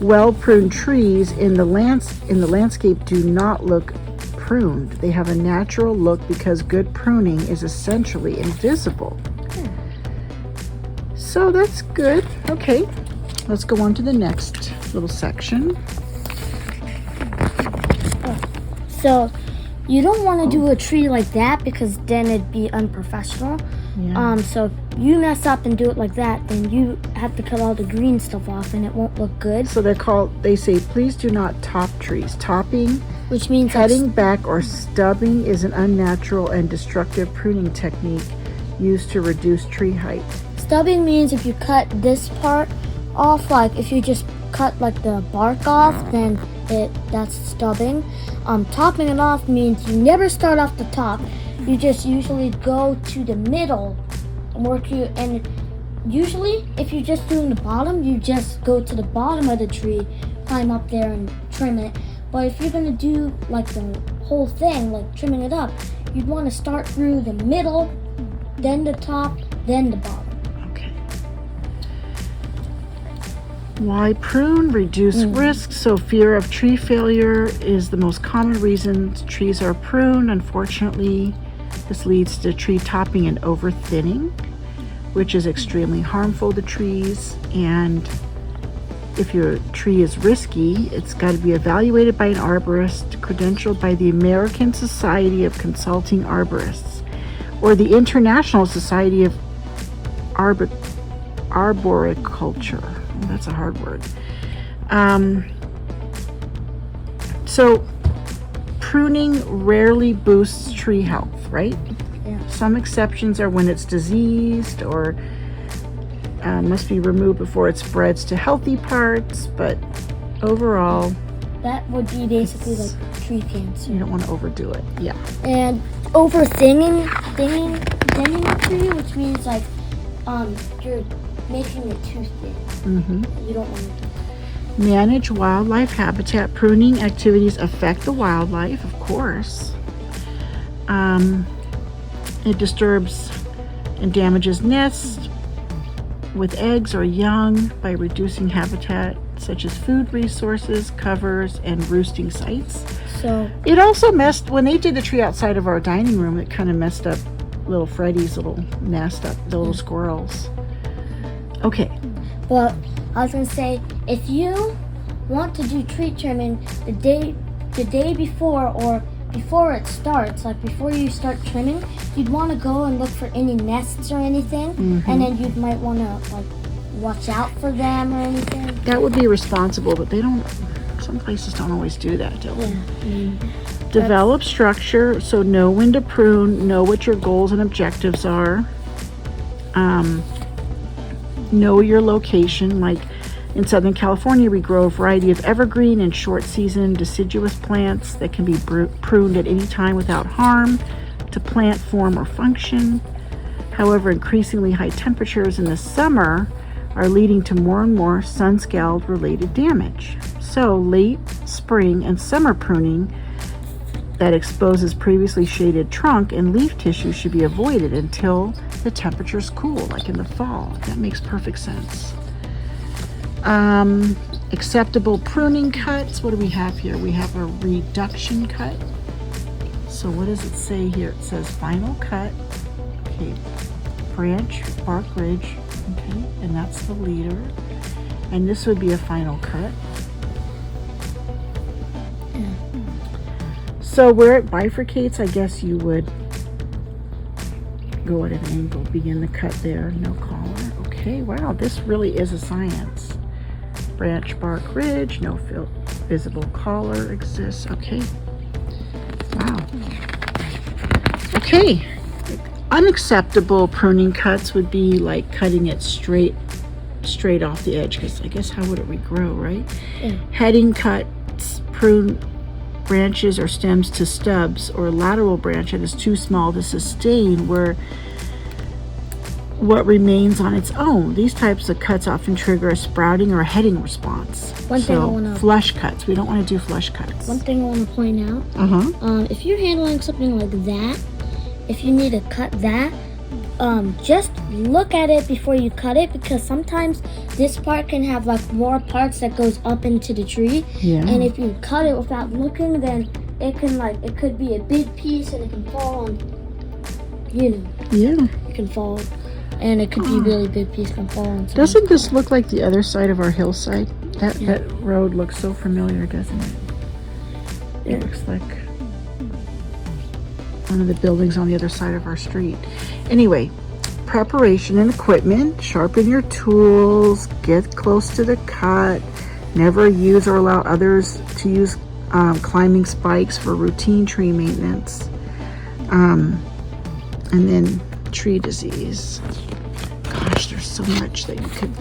well-pruned trees in the landscape do not look pruned. They have a natural look because good pruning is essentially invisible. So that's good. Okay, let's go on to the next little section. So you don't want to do a tree like that because then it'd be unprofessional. Yeah. So if you mess up and do it like that, then you have to cut all the green stuff off and it won't look good. So they say, please do not top trees. Topping, Which means cutting back or stubbing is an unnatural and destructive pruning technique used to reduce tree height. stubbing means if you cut this part off, like if you just cut like the bark off, then that's stubbing. Topping it off means you never start off the top. You just usually go to the middle and usually if you're just doing the bottom, you just go to the bottom of the tree, climb up there and trim it. But if you're gonna do like the whole thing, like trimming it up, you'd want to start through the middle, then the top, then the bottom. Okay. Why prune? Reduce risk. So fear of tree failure is the most common reason trees are pruned. Unfortunately, this leads to tree topping and over thinning, which is extremely harmful to trees. And if your tree is risky, it's got to be evaluated by an arborist, credentialed by the American Society of Consulting Arborists or the International Society of Arboriculture. Oh, that's a hard word. So pruning rarely boosts tree health, right? Yeah. Some exceptions are when it's diseased or must be removed before it spreads to healthy parts, but overall, That would be basically like tree cancer. you don't want to overdo it. Yeah. And over thinning thinning a tree, which means like you're making it too thin. You don't want to do that. Manage wildlife habitat. Pruning activities affect the wildlife, of course. It disturbs and damages nests with eggs or young by reducing habitat such as food resources, covers, and roosting sites. So It also messed, when they did the tree outside of our dining room, it kind of messed up little Freddy's little nest up, the little squirrels. Okay. but I was gonna say, if you want to do tree trimming the day before or before it starts, like before you start trimming, you'd want to go and look for any nests or anything, and then you might want to like watch out for them or anything. That would be responsible, but they don't, some places don't always do that, do they? Develop structure, so know when to prune, know what your goals and objectives are. Know your location, like in Southern California, we grow a variety of evergreen and short season deciduous plants that can be pruned at any time without harm to plant form or function. However, increasingly high temperatures in the summer are leading to more and more sun-scald related damage. So late spring and summer pruning that exposes previously shaded trunk and leaf tissue should be avoided until the temperatures cool, like in the fall. That makes perfect sense. Acceptable pruning cuts. What do we have here? We have a reduction cut. So what does it say here? It says final cut. Okay. Branch, bark ridge. Okay. And that's the leader. And this would be a final cut. So where it bifurcates, I guess you would go at an angle, begin the cut there, no collar. Okay, wow, this really is a science. Branch, bark, ridge, no visible collar exists. Okay, wow. Okay, unacceptable pruning cuts would be like cutting it straight off the edge, because I guess how would it regrow, right? Heading cuts, prune branches or stems to stubs, or lateral branch that is too small to sustain where what remains on its own. These types of cuts often trigger a sprouting or a heading response. Flush cuts. We don't want to do flush cuts. One thing I want to point out, if you're handling something like that, if you need to cut that, just look at it before you cut it, because sometimes this part can have like more parts that goes up into the tree. And if you cut it without looking, then it could be a big piece and it can fall on, it can fall, and it could be a really big piece can fall on. Doesn't this look like the other side of our hillside? That road looks so familiar, doesn't it? It looks like one of the buildings on the other side of our street. Anyway, preparation and equipment. Sharpen your tools, get close to the cut, never use or allow others to use climbing spikes for routine tree maintenance. And then tree disease. Gosh, there's so much that you could.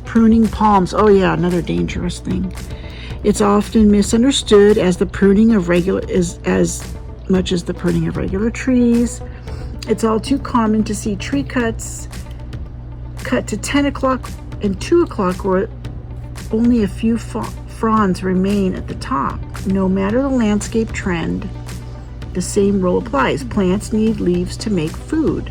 Pruning palms. Oh yeah, another dangerous thing. It's often misunderstood as the pruning of much as the pruning of regular trees. It's all too common to see tree cuts cut to 10 o'clock and 2 o'clock where only a few fronds remain at the top. No matter the landscape trend, the same rule applies. Plants need leaves to make food.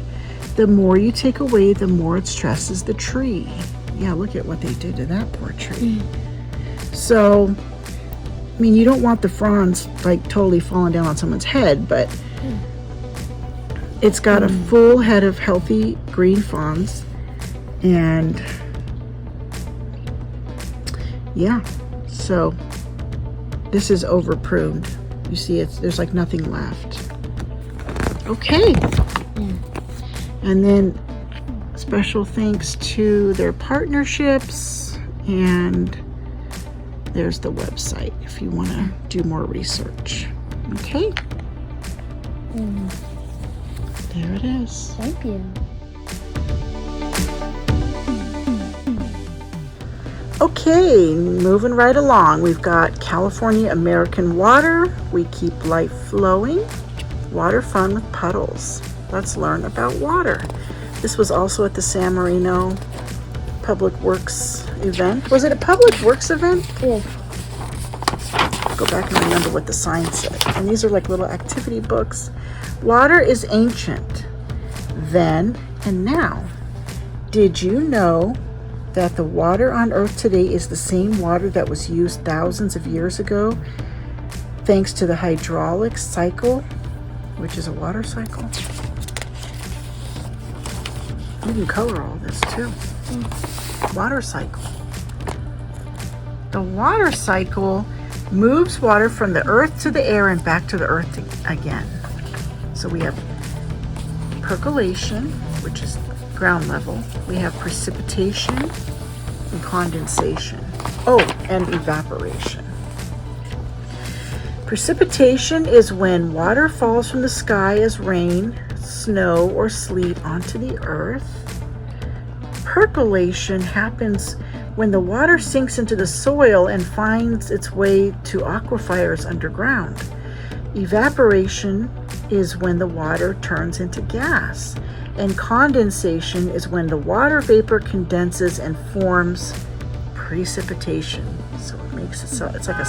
The more you take away, the more it stresses the tree. Yeah, look at what they did to that poor tree. So, I mean, you don't want the fronds like totally falling down on someone's head, but it's got a full head of healthy green fronds, and yeah, so this is over pruned. You see, there's like nothing left. Okay. And then special thanks to their partnerships, and there's the website if you want to do more research. Okay. There it is. Thank you. Okay, moving right along. We've got California American Water. We keep life flowing. Water fun with puddles. let's learn about water. This was also at the San Marino Public Works event. Was it a Public Works event? Yeah. Go back and remember what the sign said. And these are like little activity books. Water is ancient, then and now. Did you know that the water on Earth today is the same water that was used thousands of years ago, thanks to the hydraulic cycle, which is a water cycle? You can color all this too. Water cycle. The water cycle moves water from the earth to the air and back to the earth again. So we have percolation, which is ground level. We have precipitation and condensation. Oh, and evaporation. Precipitation is when water falls from the sky as rain, snow, or sleet onto the earth. Percolation happens when the water sinks into the soil and finds its way to aquifers underground. Evaporation is when the water turns into gas. And condensation is when the water vapor condenses and forms precipitation. So it makes it so it's like a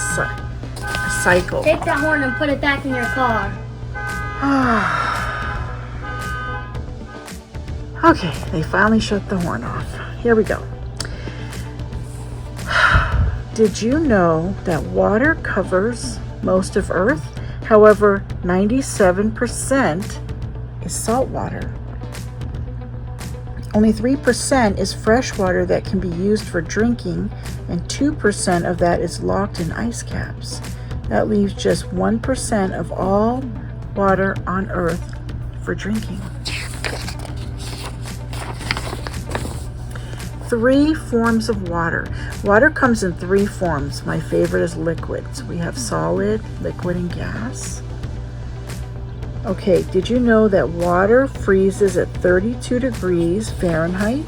cycle. Take that horn and put it back in your car. Okay, they finally shut the horn off. Here we go. Did you know that water covers most of Earth? However, 97% is salt water. Only 3% is fresh water that can be used for drinking, and 2% of that is locked in ice caps. That leaves just 1% of all water on Earth for drinking. 3 forms of water. Water comes in 3 forms. My favorite is liquids. We have solid, liquid, and gas. Okay, did you know that water freezes at 32 degrees Fahrenheit,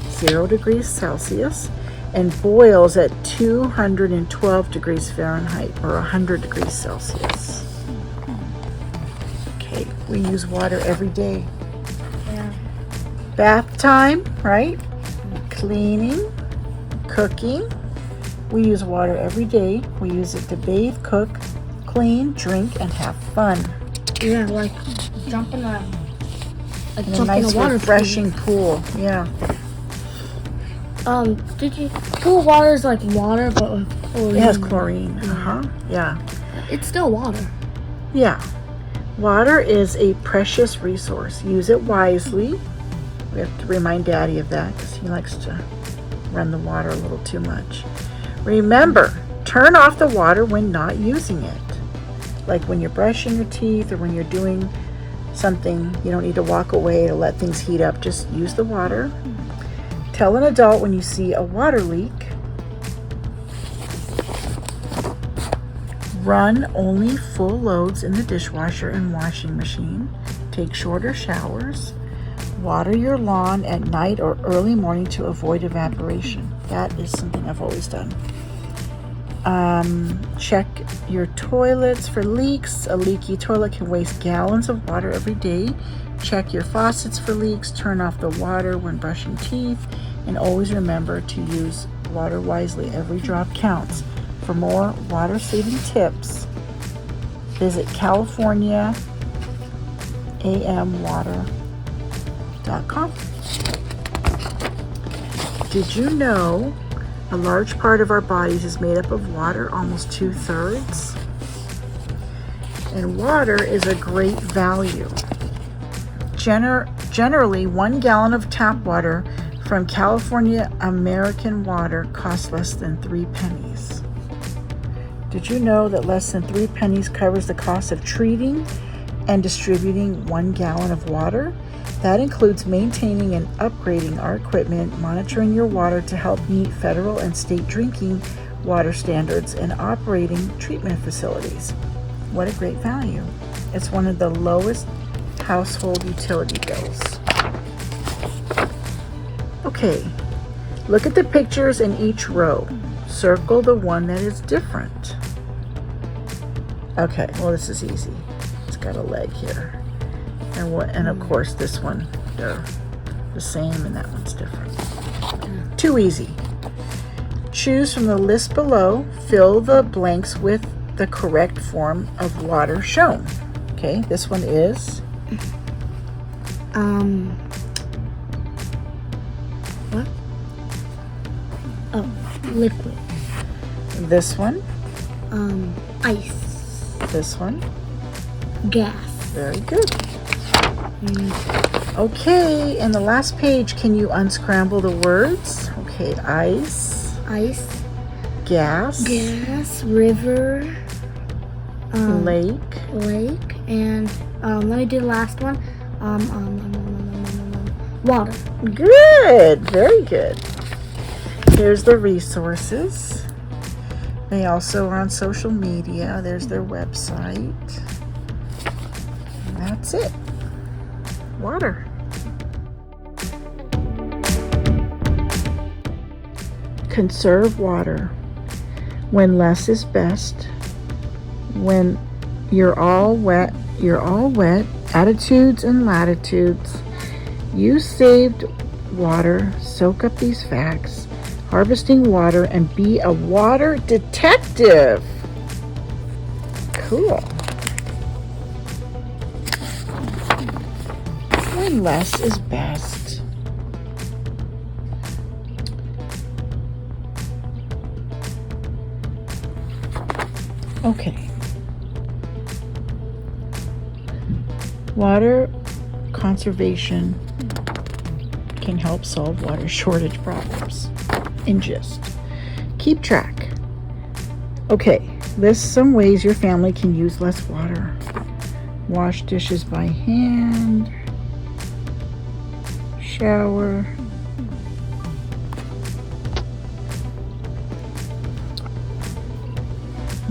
0 degrees Celsius, and boils at 212 degrees Fahrenheit or 100 degrees Celsius? Okay, we use water every day. Yeah. Bath time, right? Cleaning, cooking. We use water every day. We use it to bathe, cook, clean, drink, and have fun. Yeah, like jump in a Nice water refreshing pool. Yeah. Pool water is like water, but with chlorine. It has chlorine. Yeah. It's still water. Yeah. Water is a precious resource. Use it wisely. We have to remind Daddy of that because he likes to run the water a little too much. Remember, turn off the water when not using it. Like when you're brushing your teeth or when you're doing something, you don't need to walk away to let things heat up. Just use the water. Tell an adult when you see a water leak. Run only full loads in the dishwasher and washing machine. Take shorter showers. Water your lawn at night or early morning to avoid evaporation. That is something I've always done. Check your toilets for leaks. A leaky toilet can waste gallons of water every day. Check your faucets for leaks. Turn off the water when brushing teeth. And always remember to use water wisely. Every drop counts. For more water-saving tips, visit CaliforniaAMWater.com. Did you know a large part of our bodies is made up of water, almost 2/3? And water is a great value. Generally, 1 gallon of tap water from California American Water costs less than 3 pennies. Did you know that less than 3 pennies covers the cost of treating and distributing 1 gallon of water? That includes maintaining and upgrading our equipment, monitoring your water to help meet federal and state drinking water standards, and operating treatment facilities. What a great value. It's one of the lowest household utility bills. Okay, look at the pictures in each row. Circle the one that is different. Okay, well, this is easy. It's got a leg here. And of course this one, they're the same and that one's different. Too easy. Choose from the list below. Fill the blanks with the correct form of water shown. Okay, this one is what? Oh, liquid. this one, Ice. this one. Gas. Very good. Okay, and the last page, can you unscramble the words? Okay, ice, Ice. gas, River. lake, Lake. And let me do the last one. Water. Good, very good. Here's the resources. They also are on social media. There's their website. And that's it. Water. Conserve water. When less is best. When you're all wet. Attitudes and latitudes. Use saved water. Soak up these facts. Harvesting water and be a water detective. Cool. When less is best. Okay. Water conservation can help solve water shortage problems. In gist. Keep track. Okay, list some ways your family can use less water. Wash dishes by hand. Shower.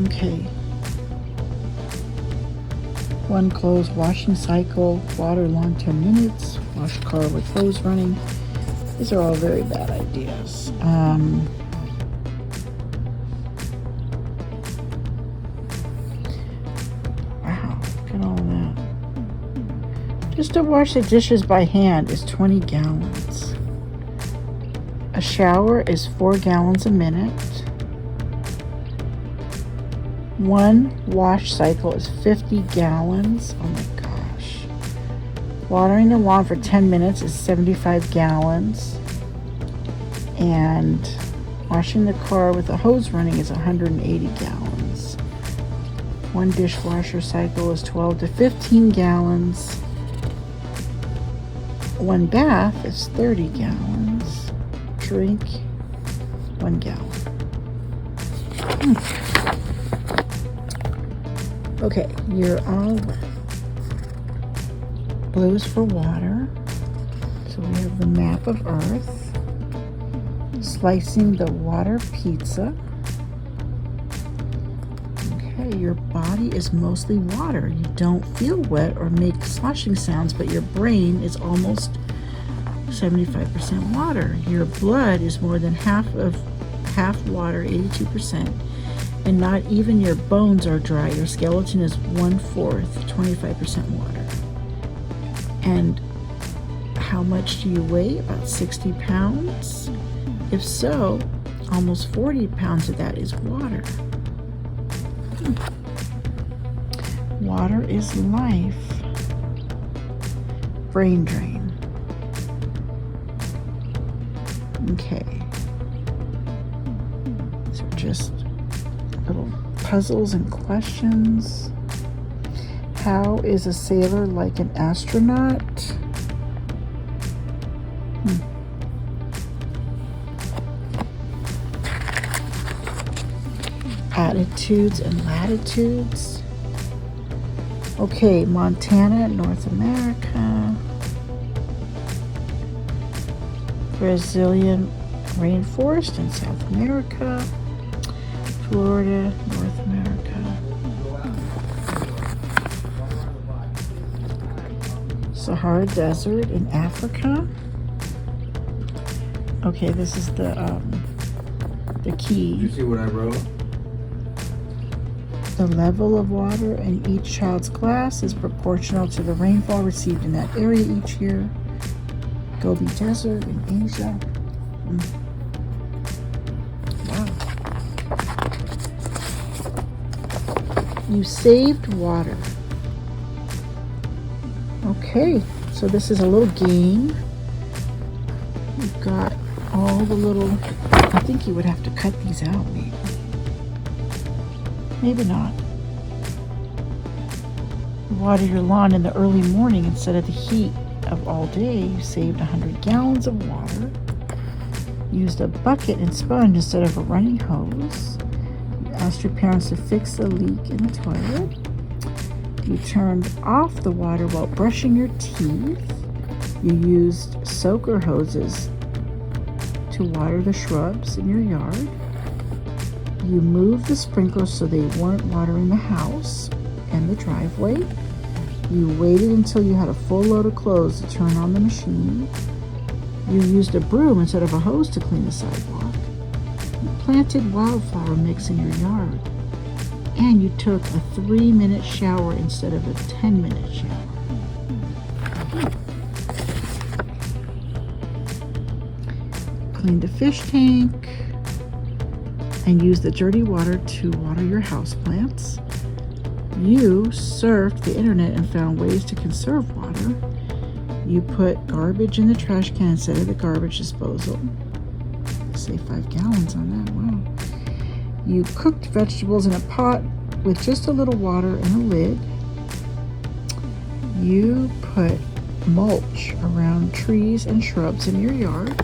Okay. One clothes washing cycle. Water lawn 10 minutes. Wash car with hose running. These are all very bad ideas. Wow, look at all that. Just to wash the dishes by hand is 20 gallons. A shower is 4 gallons a minute. One wash cycle is 50 gallons. Oh my gosh. Watering the lawn for 10 minutes is 75 gallons. And washing the car with a hose running is 180 gallons. One dishwasher cycle is 12 to 15 gallons. One bath is 30 gallons. Drink 1 gallon. Okay, you're all wet. Blue is for water. So we have the map of Earth. Slicing the water pizza. Okay, your body is mostly water. You don't feel wet or make sloshing sounds, but your brain is almost 75% water. Your blood is more than half water, 82%. And not even your bones are dry. Your skeleton is 1/4, 25% water. And how much do you weigh? About 60 pounds? If so, almost 40 pounds of that is water. Water is life. Brain drain. Okay. So just little puzzles and questions. How is a sailor like an astronaut? Attitudes and latitudes. Okay, Montana, North America. Brazilian rainforest in South America. Florida, North America. Sahara Desert in Africa. Okay, this is the key. Did you see what I wrote? The level of water in each child's glass is proportional to the rainfall received in that area each year. Gobi Desert in Asia. Wow. You saved water. Okay, so this is a little game. You've got all the little, I think you would have to cut these out maybe. Maybe not. Water your lawn in the early morning instead of the heat of all day. You saved 100 gallons of water. Used a bucket and sponge instead of a running hose. You asked your parents to fix the leak in the toilet. You turned off the water while brushing your teeth. You used soaker hoses to water the shrubs in your yard. You moved the sprinklers so they weren't watering the house and the driveway. You waited until you had a full load of clothes to turn on the machine. You used a broom instead of a hose to clean the sidewalk. You planted wildflower mix in your yard. And you took a 3-minute shower instead of a 10-minute shower. Cleaned the fish tank. And use the dirty water to water your houseplants. You surfed the internet and found ways to conserve water. You put garbage in the trash can instead of the garbage disposal. Save 5 gallons on that, wow. You cooked vegetables in a pot with just a little water and a lid. You put mulch around trees and shrubs in your yard.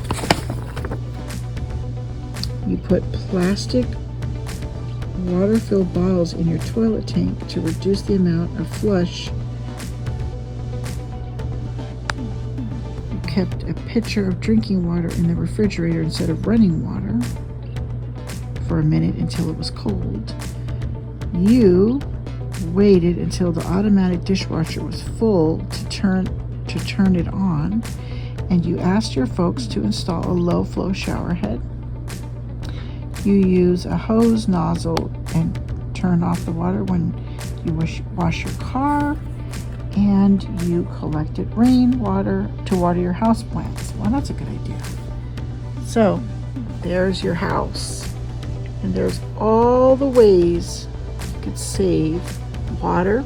You put plastic water-filled bottles in your toilet tank to reduce the amount of flush. You kept a pitcher of drinking water in the refrigerator instead of running water for a minute until it was cold. You waited until the automatic dishwasher was full to turn it on, and you asked your folks to install a low-flow shower head. You use a hose nozzle and turn off the water when you wash your car, and you collected rainwater to water your houseplants. Well, that's a good idea. So, there's your house. And there's all the ways you could save water,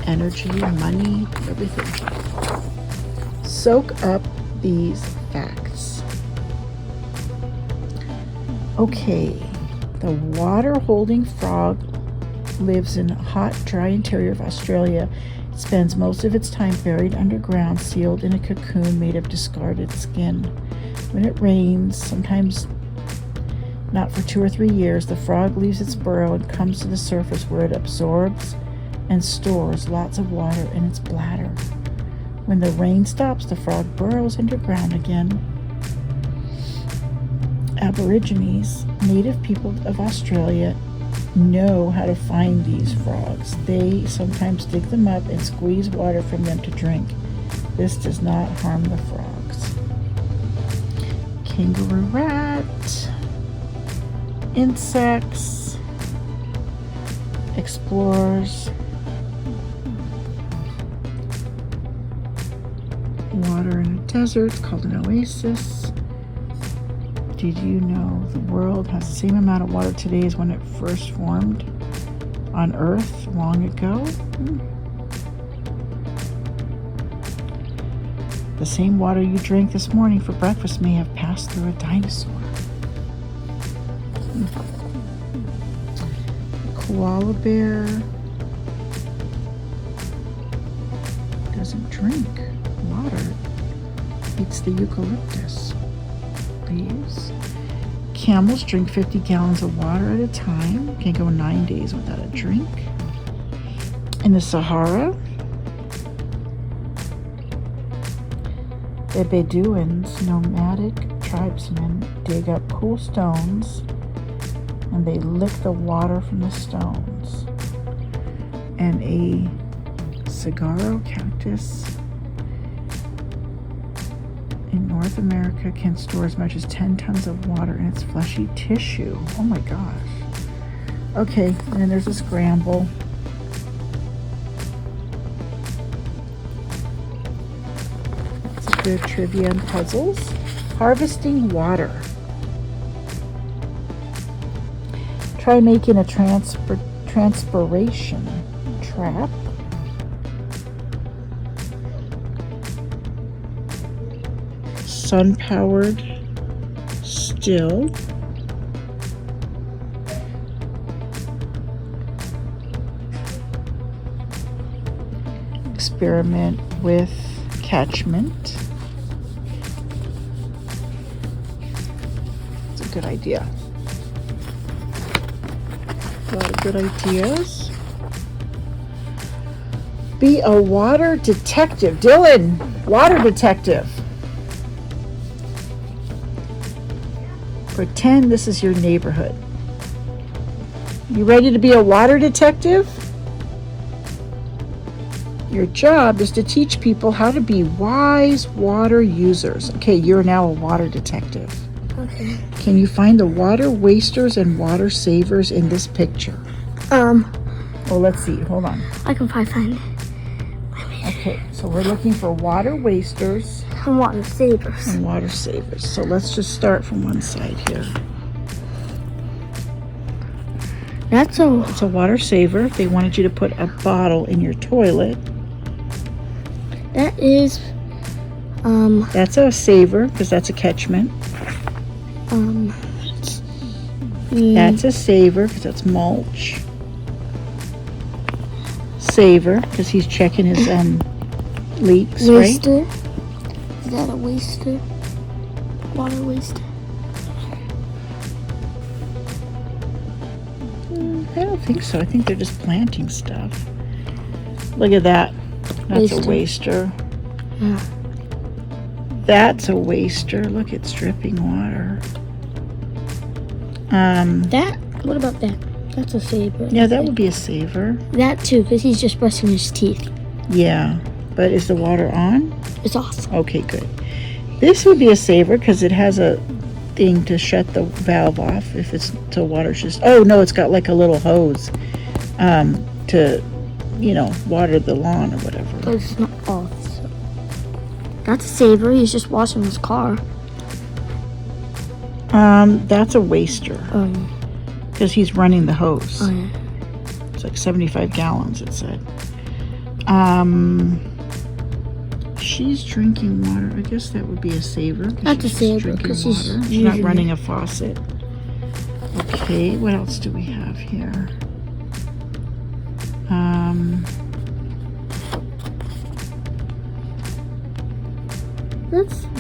energy, money, everything. Soak up these facts. Okay, the water-holding frog lives in a hot, dry interior of Australia. It spends most of its time buried underground, sealed in a cocoon made of discarded skin. When it rains, sometimes not for 2 or 3 years, the frog leaves its burrow and comes to the surface where it absorbs and stores lots of water in its bladder. When the rain stops, the frog burrows underground again. Aborigines, native people of Australia, know how to find these frogs. They sometimes dig them up and squeeze water from them to drink. This does not harm the frogs. Kangaroo rat, insects, explorers, water in a desert, it's called an oasis. Did you know the world has the same amount of water today as when it first formed on Earth long ago? The same water you drank this morning for breakfast may have passed through a dinosaur. Koala bear doesn't drink water, eats the eucalyptus leaves. Camels drink 50 gallons of water at a time. Can go 9 days without a drink. In the Sahara, the Bedouins, nomadic tribesmen, dig up cool stones and they lick the water from the stones. And a saguaro cactus in North America can store as much as 10 tons of water in its fleshy tissue. Oh my gosh. Okay, and then there's a scramble. It's a good trivia and puzzles. Harvesting water. Try making a transpiration trap. Sun-powered still. Experiment with catchment. It's a good idea. A lot of good ideas. Be a water detective. Dylan, water detective. Pretend this is your neighborhood. You ready to be a water detective? Your job is to teach people how to be wise water users. Okay, you're now a water detective. Okay. Can you find the water wasters and water savers in this picture? Oh, let's see. Hold on. I can probably find it. Okay, so we're looking for water wasters And water savers. and water savers. So let's just start from one side here. That's a It's a water saver. They wanted you to put a bottle in your toilet. that is That's a saver because that's a catchment. That's a saver because that's mulch. Saver because he's checking his leaks, right? waster. Is that a waster? Water waster. I don't think so. I think they're just planting stuff. Look at that. That's a waster. Yeah. That's a waster. Look, it's dripping water. That? What about that? That's a saver. Yeah, that would be a saver. That too, because he's just brushing his teeth. Yeah, but is the water on? It's awesome. Okay, good. This would be a saver because it has a thing to shut the valve off if it's to water's just. Oh no, it's got like a little hose, to, water the lawn or whatever. But it's not off. So. That's a saver. He's just washing his car. That's a waster because he's running the hose. Oh yeah. It's like 75 gallons, it said. She's drinking water. I guess that would be a saver. That's a she's saver drinking because water. she's She's not using running it. a faucet. Okay, what else do we have here?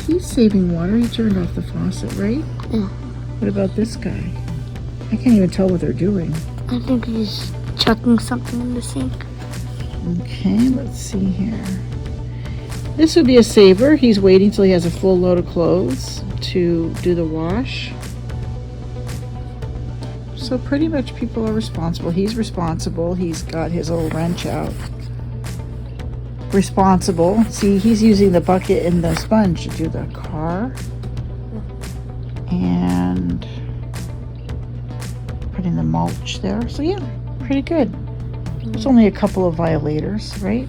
He's saving water. He turned off the faucet, right? Yeah. What about this guy? I can't even tell what they're doing. I think he's chucking something in the sink. Okay, let's see here. This would be a saver. He's waiting till he has a full load of clothes to do the wash. So pretty much people are responsible. He's responsible. He's got his little wrench out. Responsible. See, he's using the bucket and the sponge to do the car. And putting the mulch there. So yeah, pretty good. There's only a couple of violators, right?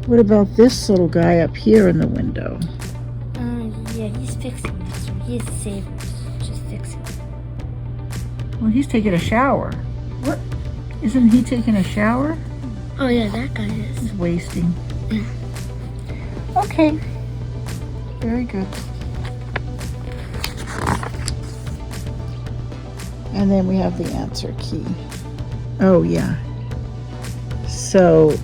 What about this little guy up here in the window? Yeah, he's fixing this one. He's a saver. Just fixing it. Well, he's taking a shower. What? Isn't he taking a shower? Oh yeah, that guy is. He's wasting. Yeah. Okay. Very good. And then we have the answer key. Oh, yeah. So,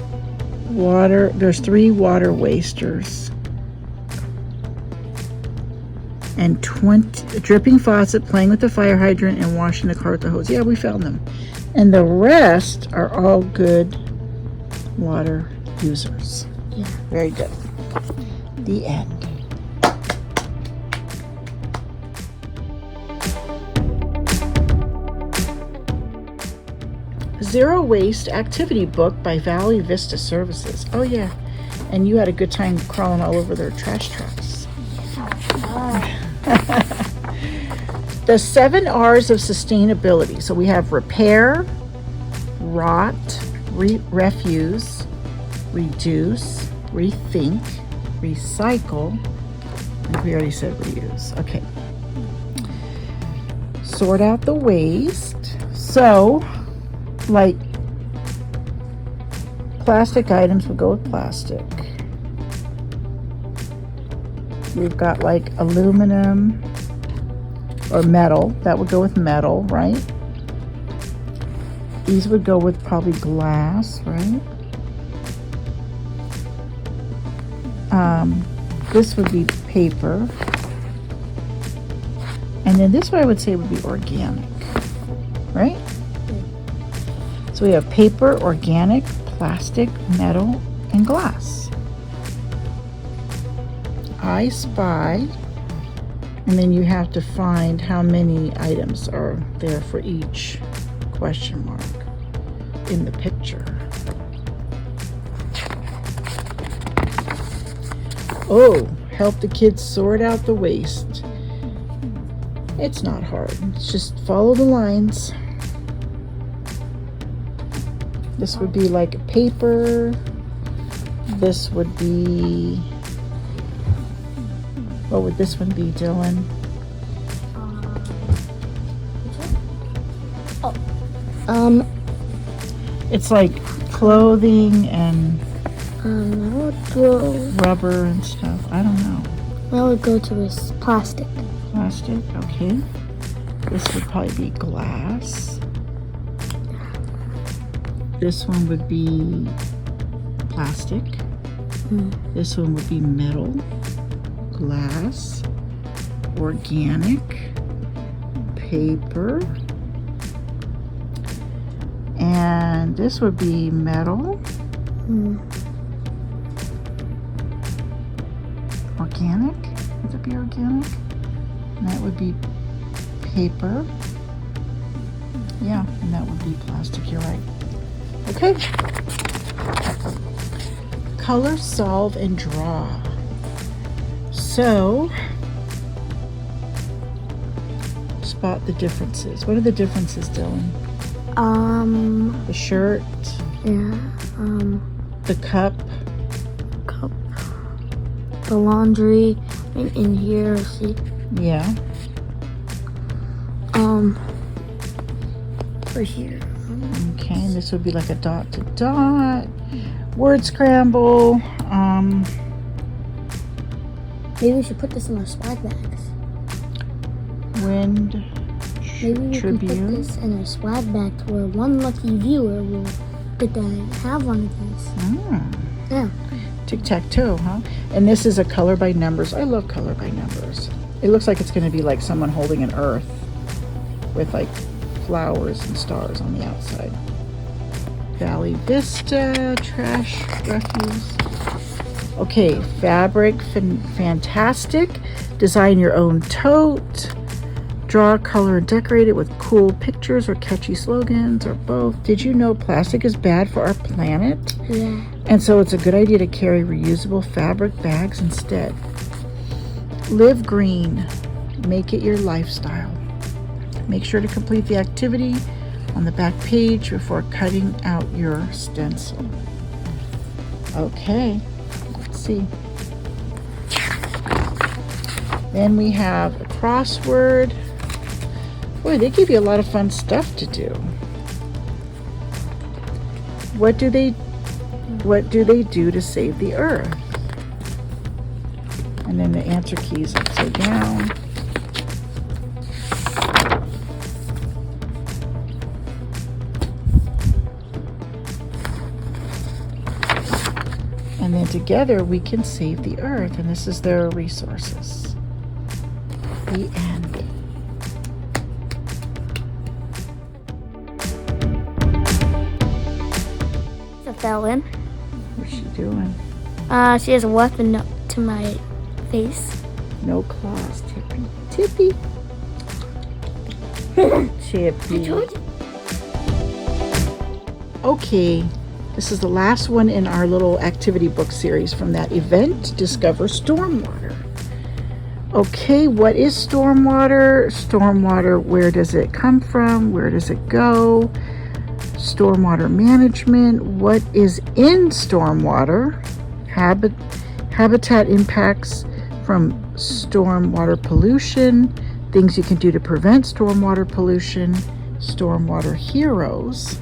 water, there's 3 water wasters. And 20, dripping faucet, playing with the fire hydrant, and washing the car with the hose. Yeah, we found them. And the rest are all good water users. Yeah. Very good. The end. Zero Waste Activity Book by Valley Vista Services. Oh yeah, and you had a good time crawling all over their trash trucks. The 7 R's of sustainability. So we have repair, rot, refuse, reduce, rethink, recycle, and we already said reuse. Okay. Sort out the waste. So, like, plastic items would go with plastic. We've got like aluminum or metal. That would go with metal, right? These would go with probably glass, right? This would be paper. And then this one I would say would be organic, right? So we have paper, organic, plastic, metal, and glass. I spy, and then you have to find how many items are there for each question mark in the picture. Oh, help the kids sort out the waste. It's not hard. It's just follow the lines. This would be like paper. This would be, what would this one be, Dylan? It's like clothing and That would go. rubber and stuff. I don't know. That would go to this plastic. Plastic, okay. This would probably be glass. This one would be plastic. This one would be metal, glass, organic, paper, and this would be metal, organic. Would it be organic? And that would be paper. Yeah, and that would be plastic. You're right. Okay. Color, solve, and draw. So, spot the differences. What are the differences, Dylan? The The shirt, the cup, the laundry in here, see? yeah, For here. okay, and this would be like a dot to dot, word scramble, Maybe we should put this in our swag bags. wind, Maybe we can put tribute. this in our swag bag to where one lucky viewer will get to have one of these. Yeah. Tic-tac-toe, huh? And this is a color by numbers. I love color by numbers. It looks like it's going to be like someone holding an earth with like flowers and stars on the outside. Valley Vista, trash, refuse. Okay, fabric, fantastic. Design your own tote. Draw, color, and decorate it with cool pictures or catchy slogans or both. Did you know plastic is bad for our planet? Yeah. And so it's a good idea to carry reusable fabric bags instead. Live green. Make it your lifestyle. Make sure to complete the activity on the back page before cutting out your stencil. Okay, let's see. Then we have a crossword. Boy, they give you a lot of fun stuff to do. What do they do to save the earth? And then the answer key is upside down. And then together we can save the earth. And this is their resources. The end. Fell in. What's she doing? She has a weapon up to my face. No claws, Tippy. Tippy. Tippy. Okay, this is the last one in our little activity book series from that event, Discover Stormwater. Okay, what is stormwater? Stormwater, where does it come from? Where does it go? Stormwater management, what is in stormwater? Habitat impacts from stormwater pollution, things you can do to prevent stormwater pollution, stormwater heroes.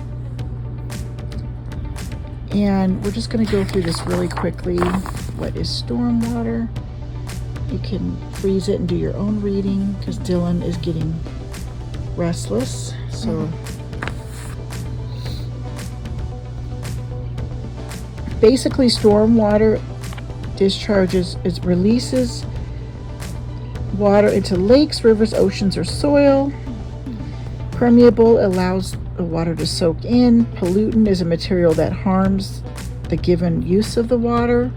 And we're just going to go through this really quickly. What is stormwater? You can freeze it and do your own reading because Dylan is getting restless. So basically stormwater discharges, it releases water into lakes, rivers, oceans, or soil. Permeable allows the water to soak in. Pollutant is a material that harms the given use of the water.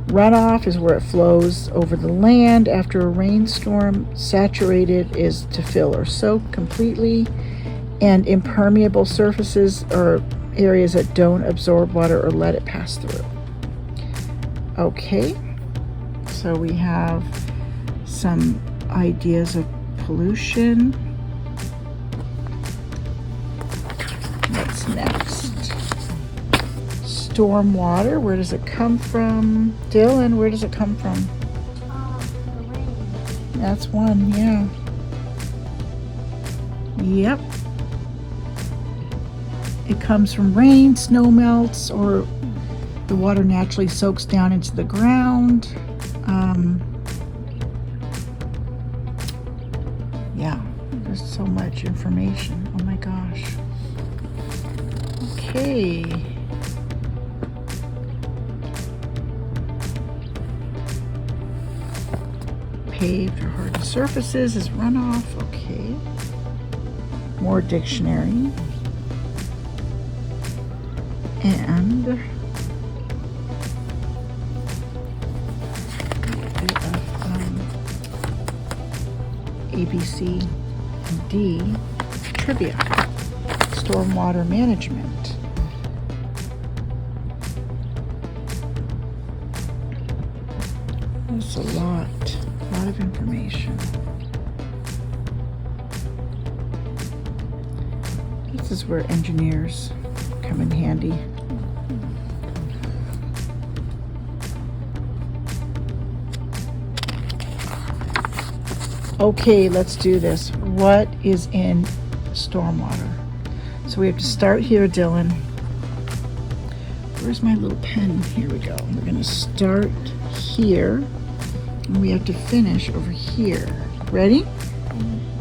Runoff is where it flows over the land after a rainstorm. Saturated is to fill or soak completely. And impermeable surfaces are areas that don't absorb water or let it pass through. Okay, so we have some ideas of pollution. What's next? Stormwater, where does it come from? Dylan, where does it come from? The rain. That's one, yeah. Yep. It comes from rain, snow melts, or the water naturally soaks down into the ground. Yeah, there's so much information. Oh my gosh. Okay. Paved or hardened surfaces is runoff. Okay. More dictionary. And A, B, C, and D trivia. Stormwater management. That's a lot of information. This is where engineers come in handy. Okay, let's do this. What is in stormwater? So we have to start here, Dylan. Where's my little pen? Here we go. We're going to start here, and we have to finish over here. Ready?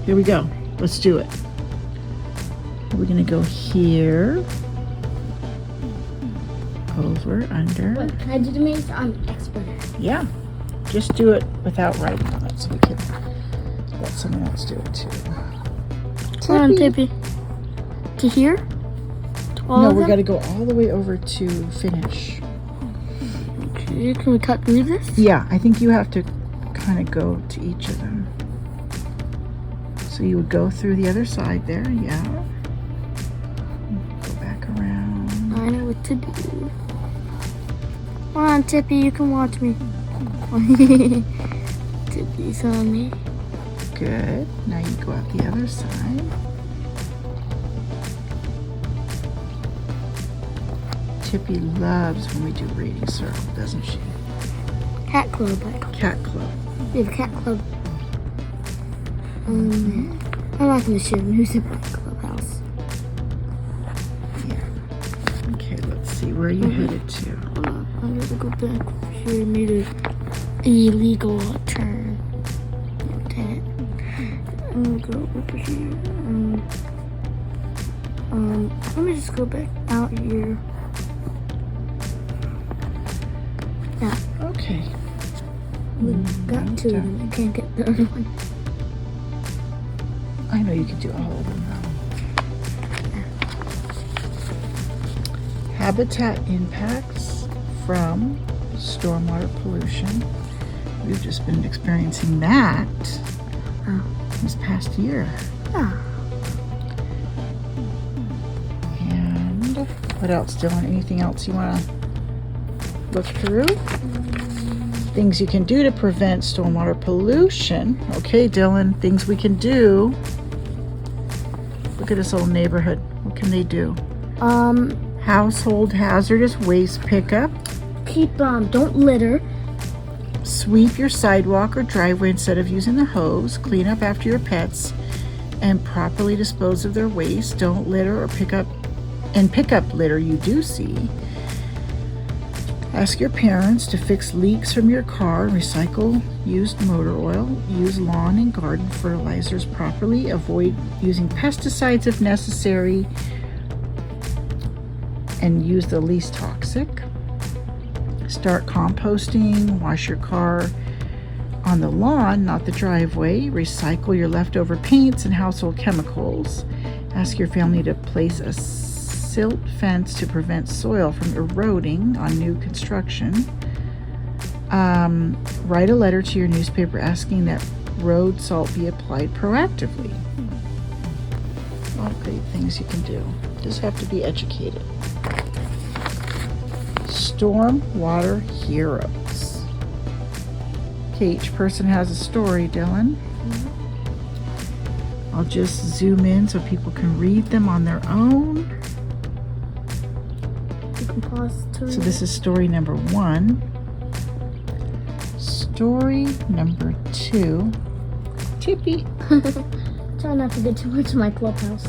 Here we go. Let's do it. We're going to go here, over, under. Wait, can I do the maze? I'm expert. Yeah, just do it without writing on it so we can let someone else do it too. Come on, Tippy. To here? To all No, of we're them? going to go all the way over to finish. Okay, can we cut through this? Yeah, I think you have to kind of go to each of them. So you would go through the other side there, yeah. Go back around. I know what to do. Come on, Tippy, you can watch me. Tippy's on me. Good. Now you go out the other side. Tippy loves when we do reading circle, doesn't she? Cat club. Cat club. We have a cat club. I'm not going to share music at the clubhouse. Yeah. Okay, let's see. Where are you headed to? Hold on, I'm going to go back here and made an illegal turn. Okay. I'm going to go over here. Let me just go back out here. Yeah. Okay. We got two of them. I can't get the other one. I know you can do all of them now. Habitat impacts from stormwater pollution. We've just been experiencing that this past year. Yeah. And what else, Dylan? Anything else you want to look through? Things you can do to prevent stormwater pollution. Okay, Dylan, things we can do. Look at this old neighborhood. What can they do? Household hazardous waste pickup. Keep don't litter. Sweep your sidewalk or driveway instead of using the hose. Clean up after your pets and properly dispose of their waste. Don't litter or pick up litter you do see. Ask your parents to fix leaks from your car. Recycle used motor oil. Use lawn and garden fertilizers properly. Avoid using pesticides if necessary. And use the least toxic. Start composting. Wash your car on the lawn, not the driveway. Recycle your leftover paints and household chemicals. Ask your family to place a silt fence to prevent soil from eroding on new construction. Write a letter to your newspaper asking that road salt be applied proactively. All great things you can do. Just have to be educated. Storm water heroes. Okay, each person has a story, Dylan. I'll just zoom in so people can read them on their own. You can pause to So this is story number 1. Story number 2. Tippy. Try not to get too much in my clubhouse.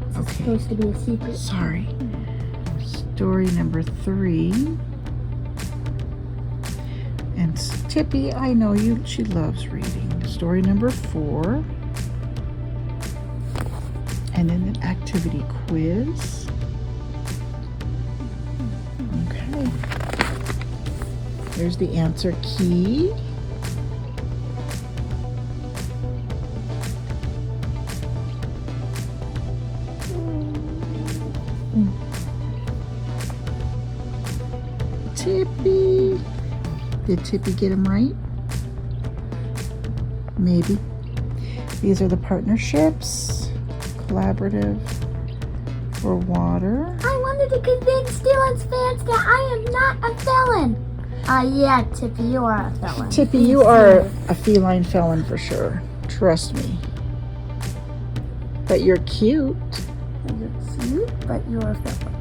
It's Okay. supposed to be a secret. Sorry. Story number 3. And Tippy, I know you, she loves reading. Story number 4. And then an activity quiz. Okay. There's the answer key. Tippy. Did Tippy get him right? Maybe. These are the partnerships. Collaborative for water. I wanted to convince Dylan's fans that I am not a felon. Yeah, Tippy, you are a felon. Tippy, you are a feline felon for sure. Trust me. But you're cute. You're cute, but you're a felon.